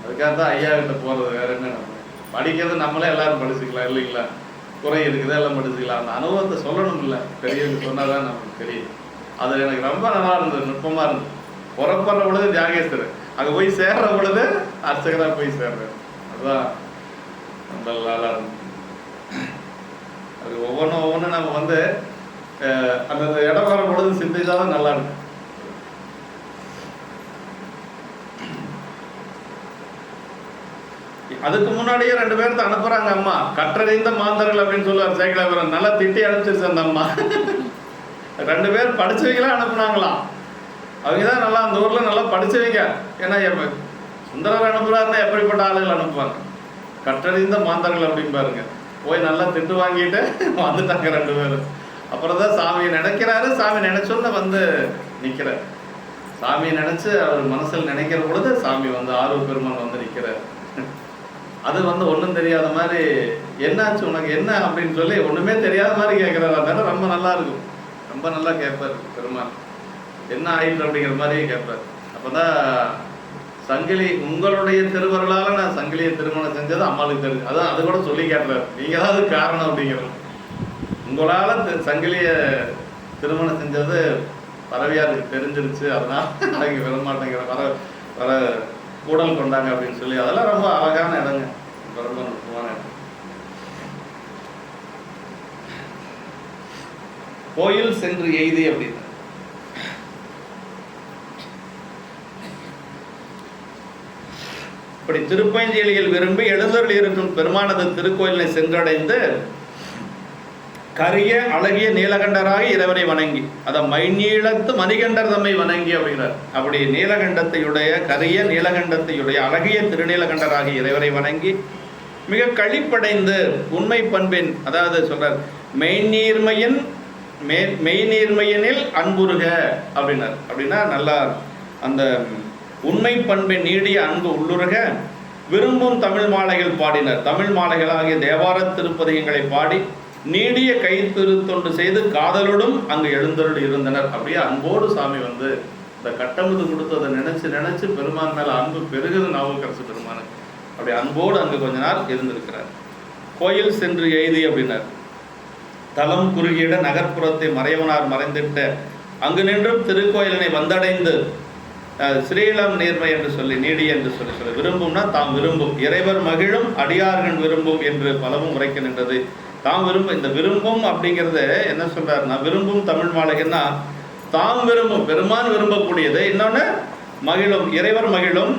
அதுக்காக தான் ஐயா கிட்ட போகிறது. வேற என்ன, நம்ம படிக்கிறது நம்மளே எல்லாரும் படிச்சுக்கலாம் இல்லைங்களா? குறை இருக்குது எல்லாம் படிச்சுக்கலாம். அந்த அனுபவத்தை சொல்லணும் இல்லை, பெரியவங்க சொன்னால் தான் நமக்கு தெரியும். அது எனக்கு ரொம்ப நல்லா இருந்தது, நுட்பமாக இருந்தது. புறப்படுற பொழுது தியாகேஸ்வர், அங்கே போய் சேர்ற பொழுது அர்ச்சகராக போய் சேர்றேன். அதுதான் ரொம்ப நல்லா இருந்தது. அது ஒவ்வொன்றும் நம்ம வந்து அந்த இடம் வர பொழுது சிந்திச்சாதான் நல்லா இருக்கும். அதுக்கு முன்னாடியே 2 பேர்த்த அனுப்புறாங்க அம்மா. கற்றறிந்த மாந்தர்கள் அப்படின்னு சொல்லுவார் சேகலாபுரம். நல்லா திட்டி அனுப்பிச்சிருச்சு அந்த அம்மா. 2 பேர் படிச்சவங்களாம் அனுப்புனாங்களாம். அவங்க தான் நல்லா அந்த ஊர்ல நல்லா படிச்சவங்க. ஏன்னா சுந்தரர் அனுப்புறாருன்னா எப்படிப்பட்ட ஆளுகள் அனுப்புவாங்க? கற்றறிந்த மாந்தர்கள் அப்படின்னு பாருங்க. போய் நல்லா திட்டு வாங்கிட்டு வந்துட்டாங்க 2 பேரும். அப்புறம் தான் சாமியை நினைக்கிறாரு. சாமி நினைச்சோன்னு வந்து நிற்கிறார். சாமியை நினைச்சு அவர் மனசில் நினைக்கிற பொழுது சாமி வந்து ஆரூர் பெருமான் வந்து நிற்கிறார். அது வந்து ஒன்றும் தெரியாத மாதிரி, என்னாச்சு உனக்கு என்ன அப்படின்னு சொல்லி ஒன்றுமே தெரியாத மாதிரி கேட்குறாரு. அதனால ரொம்ப நல்லா இருக்கும். ரொம்ப நல்லா கேட்பார் பெருமான். என்ன ஆயிடுச்சு அப்படிங்கிற மாதிரியே கேட்பார். அப்போ தான் சங்கிலி, உங்களுடைய திருவருளால் நான் சங்கிலியை திருமணம் செஞ்சது அம்மாளுக்கு தெரிஞ்சு. அதான் அது கூட சொல்லி கேட்குறாரு. நீங்கள் தான் அது காரணம் அப்படிங்கிறது. உங்களால் சங்கிலியை திருமணம் செஞ்சது பறவையாருக்கு தெரிஞ்சிருச்சு, அதனால அவங்க விட மாட்டேங்கிற வர கூடல் கொண்டாங்க அப்படின்னு சொல்லி. அதெல்லாம் ரொம்ப அழகான இடங்க, ரொம்ப முக்கியமான இடம். கோயில் சென்று எய்தி அப்படின்னு இப்படி திருப்பஞ்செயலிகள் விரும்பி எழுந்தருள் இருக்கும் பெருமானது திருக்கோயிலை சென்றடைந்து கரிய அழகிய நீலகண்டராக இறைவனை வணங்கி, அதை மைநீளத்து மணிகண்டர் தம்மை வணங்கி அப்படிங்கிறார். அப்படி நீலகண்டத்தையுடைய கரிய நீலகண்டத்தையுடைய அழகிய திருநீலகண்டராக இறைவனை வணங்கி மிக களிப்படைந்து உண்மை பண்பின், அதாவது சொல்றார், மெய்நீர்மையனில் அன்புருக அப்படின்னார். அப்படின்னா நல்லா அந்த உண்மை பண்பின் நீடிய அன்பு உள்ளுருக விரும்பும் தமிழ் மாலைகள் பாடினர். தமிழ் மாலைகளாகிய தேவார திருப்பதிகங்களை பாடி நீடிய கை திருத்தொண்டு செய்து காதலோடும் அங்கு எழுந்தருள் இருந்தனர். அப்படியே அன்போடு சாமி வந்து இந்த கட்டமுது கொடுத்ததை நினைச்சு பெருமான் மேல அன்பு பெருகுது நாவுக்கரசு பெருமானுக்கு. அப்படி அன்போடு அங்கு கொஞ்ச நாள் இருந்திருக்கிறார். கோயில் சென்று எய்தி அப்படின்னார். தலம் குறுகிட நகர்ப்புறத்தை மறைவனார் மறைந்திட்ட அங்கு நின்றும் திருக்கோயிலினை வந்தடைந்து ஸ்ரீலம் நேர்மை என்று சொல்லி நீடி என்று சொல்லி விரும்பும்னா தாம் விரும்பும், இறைவர் மகிழும் அடியார்கள் விரும்பும் என்று பலவும் உரைக்க நின்றது. தாம் விரும்பும், இந்த விரும்பும் அப்படிங்கிறது என்ன சொல்றாருன்னா, விரும்பும் தமிழ் மாலைகள்னா தாம் விரும்பும், பெருமான் விரும்பக்கூடியது. இன்னொன்று மகிழும், இறைவர் மகிழும்.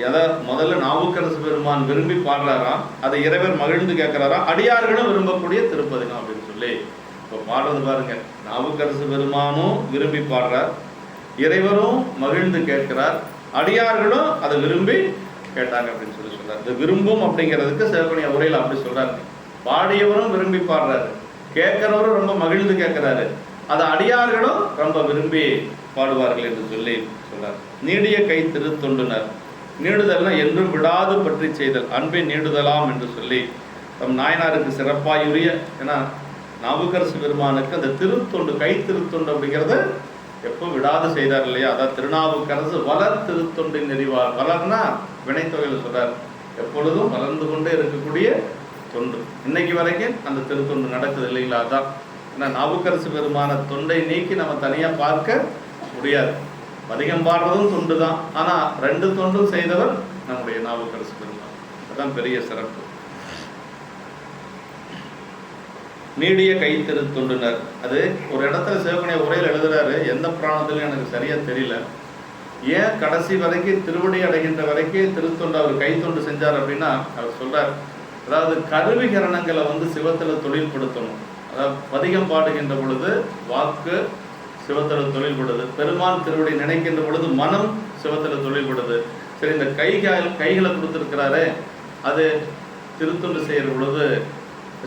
எதை முதல்ல நாவுக்கரசு பெருமான் விரும்பி பாடுறாராம், அதை இறைவர் மகிழ்ந்து கேட்கிறாராம். அடியார்களும் விரும்பக்கூடிய திருப்பதிகம் அப்படின்னு சொல்லி இப்போ பாடுறது பாருங்க. நாவுக்கரசு பெருமானும் விரும்பி பாடுறார், இறைவரும் மகிழ்ந்து கேட்கிறார், அடியார்களும் அதை விரும்பி கேட்டாங்க அப்படின்னு சொல்லி சொல்றாரு. இது விரும்பும் அப்படிங்கிறதுக்கு சிவபுண்ணிய உரையில் அப்படி சொல்றாரு. பாடியவரும் விரும்பி பாடுறாரு, கேட்கிறவரும் ரொம்ப மகிழ்ந்து கேட்கிறாரு, அதை அடியார்களும் ரொம்ப விரும்பி பாடுவார்கள் என்று சொல்லி சொல்றார். நீடிய கை திருத்தொண்டுனர், நீடுதல்னா என்றும் விடாது பற்றி செய்தல், அன்பை நீடுதலாம் என்று சொல்லி தம் நாயனாருக்கு சிறப்பாயுரிய. ஏன்னா நாவுக்கரசு பெருமானுக்கு அந்த திருத்தொண்டு, கை திருத்தொண்டு அப்படிங்கிறது எப்போ விடாது செய்தார் இல்லையா? அதான் திருநாவுக்கரசு வளர் திருத்தொண்டின் நெறிவார். வளர்னா வினைத்தொகையில் சொல்றார், எப்பொழுதும் வளர்ந்து கொண்டே இருக்கக்கூடிய தொண்டு. இன்னைக்கு வரைக்கும் அந்த திருத்தொண்டு நடக்குது இல்லைங்களா? அதான் ஏன்னா நாவுக்கரசு பெருமான தொண்டை நீக்கி நம்ம தனியாக பார்க்க முடியாது. அதிகம் பாடுறதும் தொண்டு தான், ஆனால் 2 தொண்டும் செய்தவர் நம்முடைய நாவுக்கரசு பெருமான். அதுதான் பெரிய சிறப்பு. நீடிய கை திருத்தொண்டுனர், அது ஒரு இடத்துல சிவபுண்ணிய உரையில் எழுதுறாரு. எந்த புராணத்திலும் எனக்கு சரியா தெரியல. ஏன் கடைசி வரைக்கும் திருவடி அடைகின்ற வரைக்கும் திருத்தொண்டு அவர் கை தொண்டு செஞ்சார் அப்படின்னா, அவர் சொல்றார், அதாவது கருவிகரணங்களை வந்து சிவத்தில் தொழில்படுத்தணும். அதாவது பதிகம் பாடுகின்ற பொழுது வாக்கு சிவத்தில் தொழில்படுது, பெருமான் திருவடி நினைக்கின்ற பொழுது மனம் சிவத்தில் தொழில்படுது. சரி, இந்த கைகளை கொடுத்துருக்கிறாரு, அது திருத்தொண்டு செய்கிற பொழுது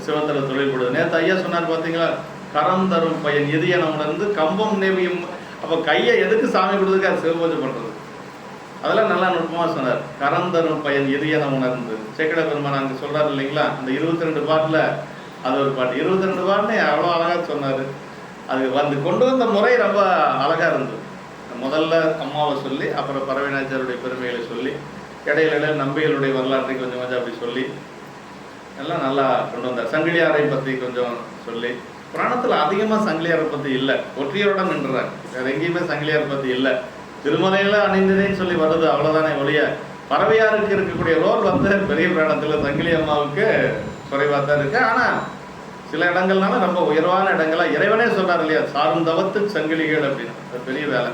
சிவத்தில் தொழில்படுது. நேற்று ஐயா சொன்னார் பார்த்தீங்களா, கரம் தரும் பையன் எது என உணர்ந்து கம்பம் நேவியும். அப்போ கையை எதுக்கு சாமி கொடுத்துருக்கு? அது சிவபூஜை பண்ணுறது. அதெல்லாம் நல்லா நுட்பமாக சொன்னார். கரம் தரும் பையன் எது என உணர்ந்து சேக்கட பெருமான் அங்கே சொல்கிறார் இல்லைங்களா, அந்த 22 பாட்டில் அது ஒரு பாட்டு. 22 பாட்டுன்னு அவ்வளோ அழகாக சொன்னார். அது வந்து கொண்டு வந்த முறை ரொம்ப அழகாக இருந்தது. முதல்ல அம்மாவை சொல்லி, அப்புறம் பரவினாச்சாருடைய பெருமைகளை சொல்லி, இடையில நம்பிகளுடைய வரலாற்றை கொஞ்சம் கொஞ்சம் அப்படி சொல்லி எல்லாம் நல்லா கொண்டு வந்தார். சங்கிலியாரை பற்றி கொஞ்சம் சொல்லி, புராணத்தில் அதிகமாக சங்கிலியாரை பற்றி இல்லை, ஒற்றியரோட நின்றுறாங்க. வேறு எங்கேயுமே சங்கிலியாரை பற்றி இல்லை. திருமலையில் அணிந்ததேன்னு சொல்லி வருது, அவ்வளோதானே ஒழிய பறவையாருக்கு இருக்கக்கூடிய ரோல் வந்து பெரிய புராணத்தில் சங்கிலி அம்மாவுக்கு குறைவாக தான் இருக்குது. ஆனால் சில இடங்கள்னால ரொம்ப உயர்வான இடங்களாக இறைவனே சொல்கிறார் இல்லையா, சார்ந்தவத்து சங்கிலிகள் அப்படின்னு. அது பெரிய வேலை,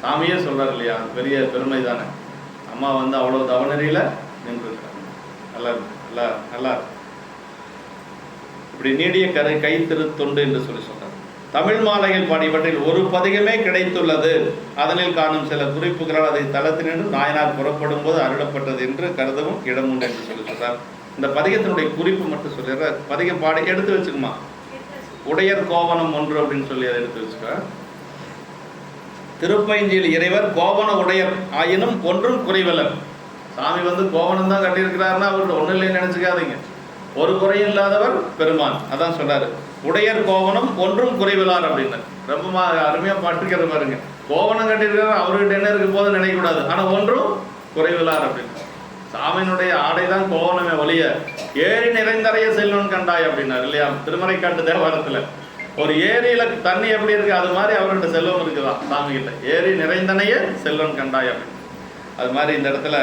சாமியே சொல்கிறார் இல்லையா, பெரிய பெருமை தானே. அம்மா வந்து அவ்வளோ தவநெறியில் நின்றுருக்காங்க. நல்லா நல்லா நல்லா இப்படி நீடிய கை திருத்தொண்டு என்று சொல்லி சொல்கிறார். தமிழ் மாலைகள் பாடியவற்றில் ஒரு பதிகமே கிடைத்துள்ளது. அதனில் காணும் சில குறிப்புகளால் அதை தளத்தினின்று நாயனார் புறப்படும் போது அருளப்பட்டது என்று கருதவும் இடம் உண்டு என்று சொல்லி சொல்றார். இந்த பதிகத்தினுடைய குறிப்பு மட்டும் சொல்லிடுற, பதிகம் பாடி எடுத்து வச்சுக்குமா. உடையர் கோவணம் 1 அப்படின்னு சொல்லி அதை எடுத்து வச்சுக்க. திருப்பைஞ்சியில் இறைவர் கோவண உடையர் ஆயினும் ஒன்றும் குறைவலர். சாமி வந்து கோவணம் தான் கட்டியிருக்கிறாருன்னா அவர்கிட்ட ஒன்றும் இல்லைன்னு நினைச்சுக்காதீங்க. ஒரு குறையும் இல்லாதவர் பெருமான். அதான் சொல்றாரு, உடையர் கோவணம் ஒன்றும் குறைவிலார் அப்படின்னு. ரொம்ப அருமையா பாட்டுக்கிறது பாருங்க. கோவணம் கட்டியிருக்கிறார், அவர்கிட்ட என்ன இருக்கு போது நினைக்கக்கூடாது, ஆனா ஒன்றும் குறைவிலார் அப்படின்னு. சாமியினுடைய ஆடை தான் கோவணமே ஒழிய ஏரி நிறைந்தறைய செல்வன் கண்டாய் அப்படின்னாரு இல்லையா, திருமறைக்காட்டு தேவாரத்துல. ஒரு ஏரியில தண்ணி எப்படி இருக்கு அது மாதிரி அவர்கிட்ட செல்வம் இருக்குதான் சாமி கிட்ட. ஏரி நிறைந்தனைய செல்வன் கண்டாய் அப்படின்னு. அது மாதிரி இந்த இடத்துல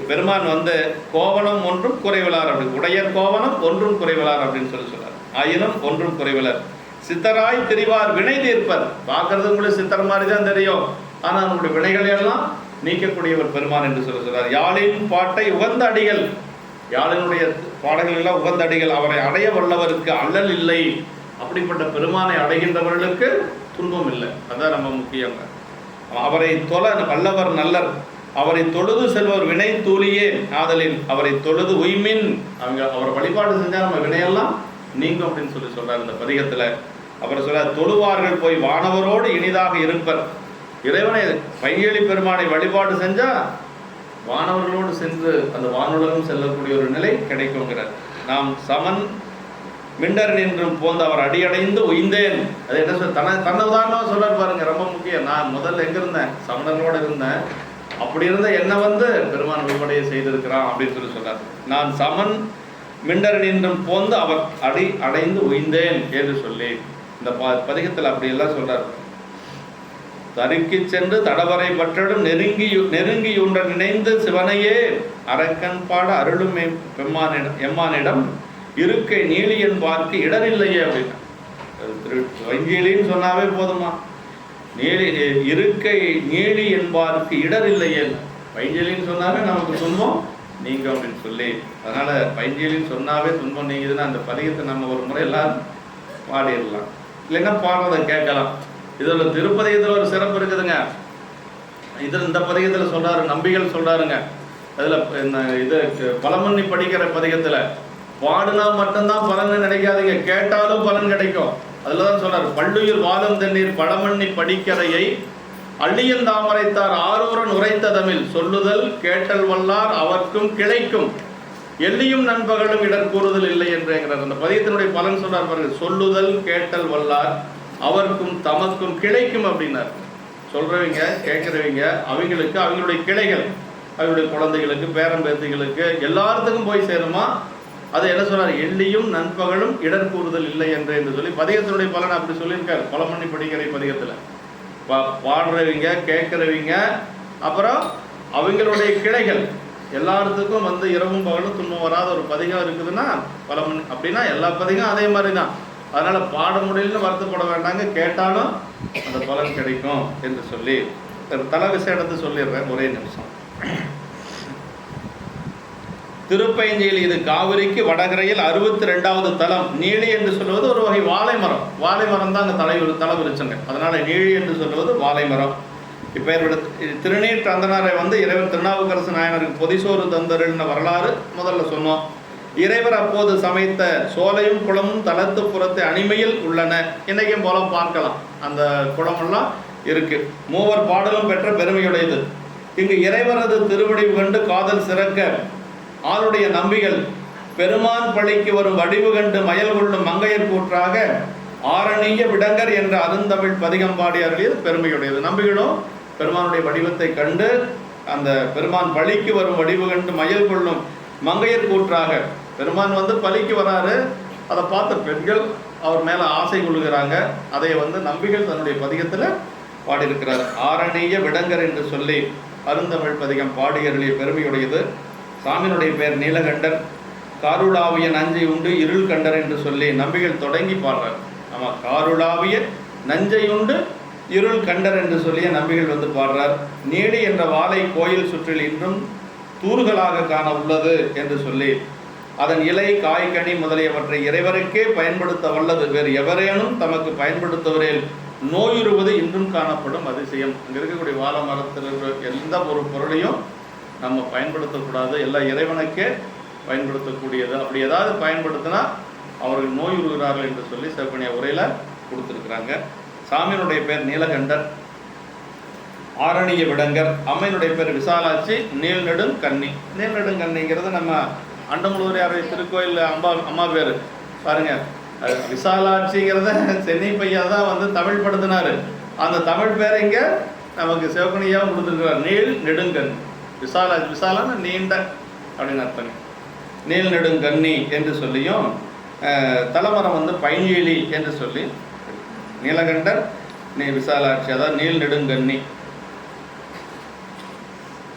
பெருமான் வந்து கோவணம் ஒன்றும் குறைவிலார் அப்படி, உடையர் கோவணம் ஒன்றும் குறைவிலார் அப்படின்னு சொல்லி சொல்றார். ஆயினும் ஒன்றும் குறைவிலர். சித்தராய் திரிவார் வினை தீர்ப்பர். பார்க்கறதுக்கு கூட சித்தர் மாதிரி தான் தெரியும், ஆனா நம்முடைய வினைகளை எல்லாம் நீக்கக்கூடியவர் பெருமான் என்று சொல்லி சொல்றார். யாழின் பாட்டை உகந்த அடிகள், யாழினுடைய பாடல்கள் எல்லாம் உகந்த அடிகள். அவரை அடைய வல்லவருக்கு அல்லல் இல்லை. அப்படிப்பட்ட பெருமானை அடைகின்றவர்களுக்கு துன்பம் இல்லை. அதான் ரொம்ப முக்கியம். அவரை தொழ வல்லவர் நல்லர், அவரை தொழுது செல்வர் வினை தூளியே ஆதலில் அவரை தொழுது உய்மின். அவங்க அவரை வழிபாடு செஞ்சா நம்ம வினையெல்லாம் நீங்கும் அப்படின்னு சொல்லி சொல்றாரு இந்த பதிகத்துல. அப்புறம் சொல்ற, தொழுவார்கள் போய் வானவரோடு இனிதாக இருப்பர். இறைவனை பையலி பெருமானை வழிபாடு செஞ்சா வானவர்களோடு சென்று அந்த வானுலகம் செல்லக்கூடிய ஒரு நிலை கிடைக்குங்கிறார். நாம் சமன் மிண்டர் நின்றும் போந்து அவர் அடியடைந்து உய்ந்தேன். அது என்ன சொல் தன்னை உதாரணமாக சொல்றாரு பாருங்க, ரொம்ப முக்கியம். நான் முதல்ல எங்க இருந்தேன், சமணர்களோடு இருந்தேன். அப்படி இருந்த என்ன வந்து பெருமான் வழிபடைய செய்திருக்கிறான் அப்படின்னு சொல்லி சொல்றார். நான் சமன் மிண்டர் நின்றும் போந்து அவர் அடைந்து உய்ந்தேன் என்று சொல்லி இந்த பதிகத்தில் அப்படி எல்லாம் சொல்றார். தருக்கி சென்று தடவரை பற்றடும் நெருங்கியுன்ற நினைந்து சிவனையே அரக்கன் பாட அருளும் எம்மானிடம் இருக்கை நீலியன் பார்க்க இடரில்லையே அப்படின்னா. வங்கிலின்னு சொன்னாவே போதுமா, இருக்கை நீலி என்பாருக்கு இடர் இல்லையே. பைஞ்சலின்னு சொன்னாவே நமக்கு துன்பம் நீங்க அப்படின்னு சொல்லி, அதனால பைஞ்சலின்னு சொன்னாவே துன்பம் நீங்குதுன்னா அந்த பதிகத்தை நம்ம ஒரு முறை எல்லாரும் பாடிடலாம், இல்லைன்னா பாடுறதை கேட்கலாம். இதுல திருப்பதிகத்தில் ஒரு சிறப்பு இருக்குதுங்க. இந்த பதிகத்தில் சொல்றாரு, நம்பிகள் சொல்றாருங்க. அதுல இது பலமண்ணி படிக்கிற பதிகத்துல பாடுனா மட்டும்தான் பலன் நினைக்காதீங்க, கேட்டாலும் பலன் கிடைக்கும். அதுலதான் சொல்றாரு, பள்ளுயிர் வாதம் தண்ணீர் பழமண்ணி படிக்கரையை அள்ளியன் தாமரைத்தார் ஆரூரன் உரைத்த தமிழ் சொல்லுதல் கேட்டல் வல்லார் அவர்க்கும் கிடைக்கும் எல்லியும் நண்பகலும் இடர் கூறுதல் இல்லை என்றேங்கிறார். அந்த பதியத்தினுடைய பலன் சொல்றார் பாருங்க, சொல்லுதல் கேட்டல் வல்லார் அவர்க்கும் தமக்கும் கிடைக்கும் அப்படின்னார். சொல்றவங்க கேட்கிறவங்க அவங்களுக்கு அவங்களுடைய கிளைகள், அவங்களுடைய குழந்தைகளுக்கு பேரம்பேத்திகளுக்கு எல்லாத்துக்கும் போய் சேருமா. அது என்ன சொல்றாரு, எல்லியும் நண்பகலும் இடர் கூறுதல் இல்லை என்று சொல்லி பதிகத்தினுடைய பலன் அப்படி சொல்லியிருக்காரு பலமண்ணி படிக்கிற பதிகத்துல. பாடுறவங்க கேட்கிறவங்க அப்புறம் அவங்களுடைய கிளைகள் எல்லாத்துக்கும் வந்து இரவும் பகலும் துன்பம் வராத ஒரு பதிகம் இருக்குதுன்னா பலமண்ணி அப்படின்னா எல்லா பதிகம் அதே மாதிரி தான். அதனால பாட முடியலன்னு வருத்தப்பட வேண்டாங்க, கேட்டாலும் அந்த பலன் கிடைக்கும் என்று சொல்லி தல விசேடத்தை சொல்லிடுறேன் ஒரே நிமிஷம். திருப்பைஞ்சியில் இது காவிரிக்கு வடகரையில் 62வது தலம். நீலி என்று சொல்வது ஒரு வகை வாழை மரம். வாழை மரம் தான் அங்கே தலை விரிச்சங்க, அதனால நீலி என்று சொல்வது வாழை மரம். இப்போ என்னோட திருநீர் தந்தனாரை வந்து இறைவன் திருநாவுக்கரசு நாயனருக்கு பொதிசோறு தந்தருன்னு வரலாறு முதல்ல சொன்னோம். இறைவர் அப்போது சமைத்த சோலையும் குளமும் தலத்து புறத்து அணிமையில் உள்ளன. இன்னைக்கும் போல பார்க்கலாம், அந்த குளமெல்லாம் இருக்கு. மூவர் பாடலும் பெற்ற பெருமையுடையது. இங்கு இறைவரது திருவடிவு கண்டு காதல் சிறக்க ஆளுடைய நம்பிகள் பெருமான் பழிக்கு வரும் வடிவு கண்டு மயல் கொள்ளும் மங்கையர் கூற்றாக ஆரணிய விடங்கர் என்ற அருந்தமிழ் பதிகம் பாடி அருளியது பெருமையுடையது. நம்பிகளும் பெருமானுடைய வடிவத்தை கண்டு அந்த பெருமான் பழிக்கு வரும் வடிவு கண்டு மயல் கொள்ளும் மங்கையர் கூற்றாக, பெருமான் பலிக்கு வராரு, அதை பார்த்த பெண்கள் அவர் மேல ஆசை கொள்ளுகிறாங்க. அதை நம்பிகள் தன்னுடைய பதிகத்துல பாடியிருக்கிறார். ஆரணிய விடங்கர் என்று சொல்லி அருந்தமிழ் பதிகம் பாடி அருளிய பெருமையுடையது. சாமியினுடைய பெயர் நீலகண்டர். காருளாவிய நஞ்சை உண்டு இருள் கண்டர் என்று சொல்லி நம்பிகள் தொடங்கி பாடுறார். ஆமா, காருளாவிய நஞ்சை உண்டு இருள் கண்டர் என்று சொல்லிய நம்பிகள் பாடுறார். நீடி என்ற வாளை கோயில் சுற்றில் இன்றும் தூறுகளாக காண உள்ளது என்று சொல்லி அதன் இலை காய்கனி முதலியவற்றை இறைவருக்கே பயன்படுத்த வல்லது, வேறு எவரேனும் தமக்கு பயன்படுத்துவரில் நோயுறுவது இன்றும் காணப்படும் அதிசயம். அங்கே இருக்கக்கூடிய வாழை மரத்தில் எந்த ஒரு பொருளையும் நம்ம பயன்படுத்தக்கூடாது, எல்லாம் இறைவனுக்கே பயன்படுத்தக்கூடியது. அப்படி ஏதாவது பயன்படுத்தினா அவர்கள் நோயுறுகிறார்கள் என்று சொல்லி சிவப்பணிய உரையில் கொடுத்துருக்குறாங்க. சாமியினுடைய பேர் நீலகண்டர், ஆரணிய விடங்கர். அம்மையினுடைய பேர் விசாலாட்சி, நீல்நெடுங்கண்ணி. நீல்நெடுங்கண்ணிங்கிறது நம்ம அண்டமுழுவரையாருடைய திருக்கோயில் அம்மா பேர் பாருங்க. விசாலாட்சிங்கிறத சென்னை பையா தான் தமிழ் படுத்தினாரு. அந்த தமிழ் பேரை இங்கே நமக்கு சிவப்பணியாகவும் கொடுத்துருக்கிறார். நீல் நெடுங்கண். விசாலாட்சி, விசாலான நீண்ட அப்படின்னு அர்த்தங்க. நீல் நெடுங்கண்ணி என்று சொல்லியும் தலைமரம் பைஞ்சேலி என்று சொல்லி நீலகண்டர் விசாலாட்சி, அதாவது நீல் நெடுங்கண்ணி.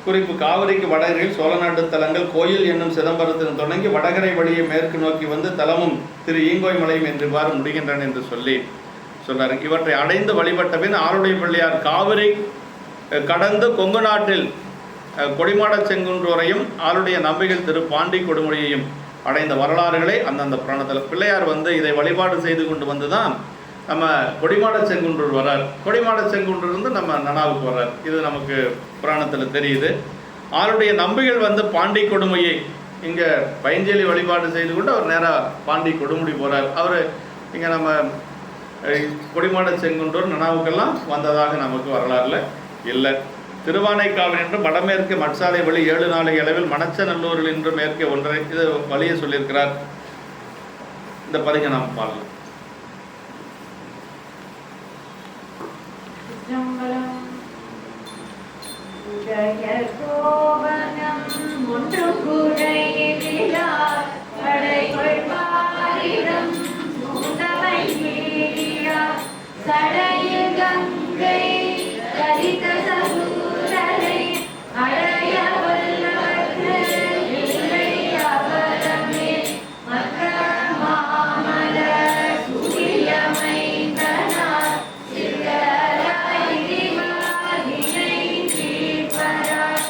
குறிப்பு: காவிரிக்கு வடகரையில் சோழநாட்டு தலங்கள் கோயில் என்னும் சிதம்பரத்தின் தொடங்கி வடகரை வழியை மேற்கு நோக்கி தலமும் திரு ஈங்கோய் மலையும் என்றுவாறு முடிகின்றன என்று சொல்லி சொல்றாரு. இவற்றை அடைந்து வழிபட்ட பின் ஆருடைய பிள்ளையார் காவிரி கடந்து கொங்கு நாட்டில் கொடிமாட செங்குன்றோரையும் ஆளுடைய நம்பிகள் திரு பாண்டி கொடுமுடியையும் அடைந்த வரலாறுகளை அந்தந்த புராணத்தில் பிள்ளையார் இதை வழிபாடு செய்து கொண்டு வந்துதான் நம்ம கொடிமாட செங்குன்றூர் வர்றார். கொடிமாட செங்குன்றூர் நம்ம நனாவுக்கு வர்றார். இது நமக்கு புராணத்தில் தெரியுது. ஆளுடைய நம்பிகள் பாண்டி கொடுமையை இங்கே பைஞ்சேலி வழிபாடு செய்து கொண்டு அவர் நேராக பாண்டி கொடுமுடி போகிறார். அவர் இங்கே நம்ம கொடிமாட செங்குன்றூர் நனாவுக்கெல்லாம் வந்ததாக நமக்கு வரலாறுல இல்லை. திருவானைக்காவல் என்றும் வடமேற்கு மட்சாலை வழி 7 நாளை அளவில் மணச்சநல்லூரில் இன்று மேற்கே ஒன்றை இது வழியை சொல்லியிருக்கிறார். இந்த பதிகை நாம் பாடலாம். சடையில் கங்கை கரித்த சகூரரை அடைய வல்லவற்று இல்லை அவரமே மற்ற மாமல சுகியமைந்தனார் சித்தராய் திரிவாகினை தீர்ப்பராய்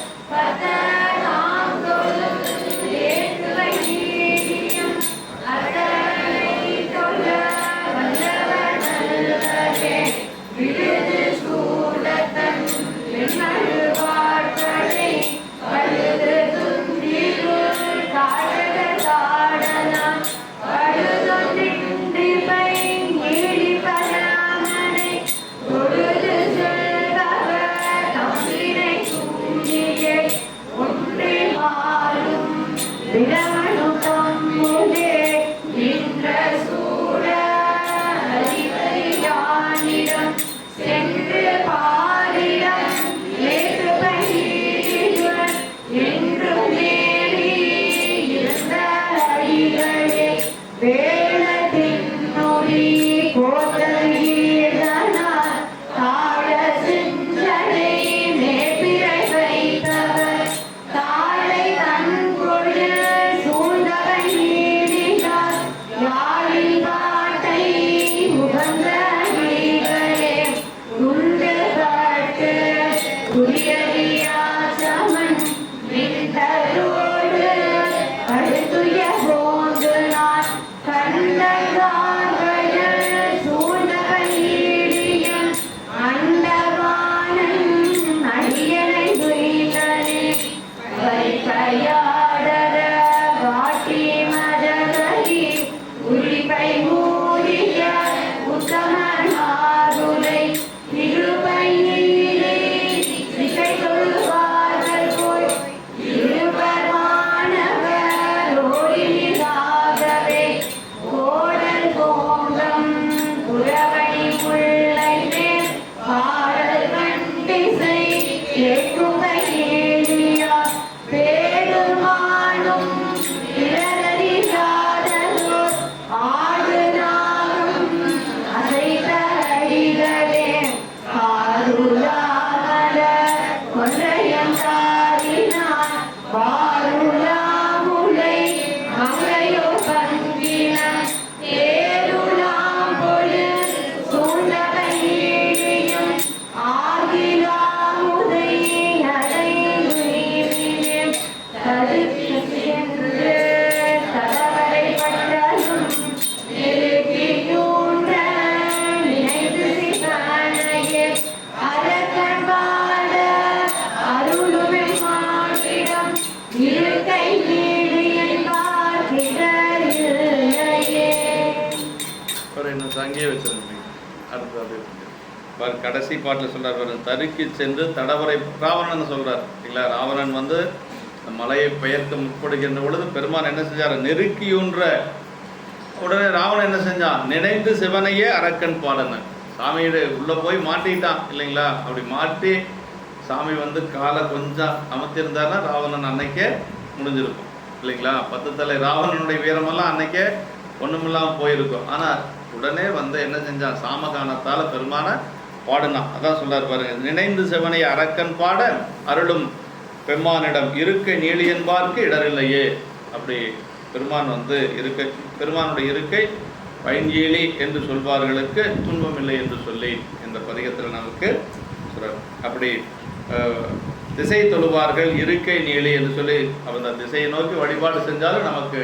அங்கேயே வச்சிருந்தீங்க. அடுத்தது கடைசி பாட்டில் சொல்றார், தருக்கி சென்று தடவரை ராவணன் சொல்றார் இல்லைங்களா. ராவணன் வந்து மலையை பெயர்க்க முற்படுகின்ற பொழுது பெருமான் என்ன செஞ்சார், நெருக்கியுன்ற உடனே ராவணன் என்ன செஞ்சான், நினைந்து சிவனையே அரக்கன் பாடன. சாமியோட உள்ள போய் மாட்டிட்டான் இல்லைங்களா. அப்படி மாட்டி சாமி வந்து காலை கொஞ்சம் அமர்த்திருந்தாருன்னா ராவணன் அன்னைக்கே முடிஞ்சிருக்கும் இல்லைங்களா. 10 தலை ராவணனுடைய வீரமெல்லாம் அன்னைக்கே ஒண்ணுமில்லாம போயிருக்கும். ஆனா உடனே வந்து என்ன செஞ்சான், சாமகானத்தால பெருமான பாடுனான். அதான் சொல்றாரு பாருங்க, நினைந்து சிவனை அரக்கன் பாட அருளும் பெம்மானிடம் இருக்கை நீளியன்பார்க்கு இடரில்லையே. அப்படி பெருமான் வந்து இருக்கை, பெருமானுடைய இருக்கை பைங்கீழி என்று சொல்வார்களுக்கு துன்பமில்லை என்று சொல்லி இந்த பதிகத்தில் நமக்கு சொல்றார். அப்படி திசை தொழுவார்கள் இருக்கை நீளி என்று சொல்லி அந்த திசையை நோக்கி வழிபாடு செஞ்சாலும் நமக்கு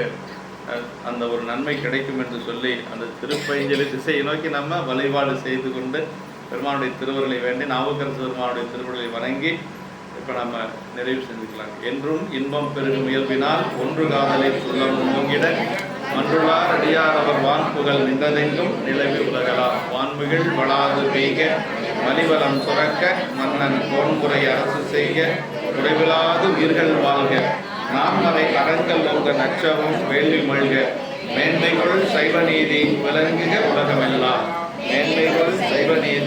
அந்த ஒரு நன்மை கிடைக்கும் என்று சொல்லி அந்த திருப்பைஞ்சலி திசையை நோக்கி நம்ம வழிபாடு செய்து கொண்டு பெருமானுடைய திருவருளை வேண்டி நாவுக்கரசு பெருமானுடைய திருவருளை வணங்கி இப்போ நம்ம நிறைவு செஞ்சுக்கலாம். என்றும் இன்பம் பெருகும் இயல்பினால் ஒன்று காதலை உள்ளம் ஓங்கிட மன்றுளார் அடியார் அவர் வான்புகள் நின்றதெங்கும் நிலவி உலகலாம். வான்மிகள் வளாது பெய்க மலிவலம் சுரக்க மன்னன் கோன்முறை அரசு செய்க குறைவிலாது உயிர்கள் வாழ்க. நான்மறை அறங்கள் ஓங்க நச்சவும் வேள்வி மழ்க. மேன்மைகள் சைவ நீதி விளங்குக உலகமெல்லாம். மேன்மைகள் சைவ நீதி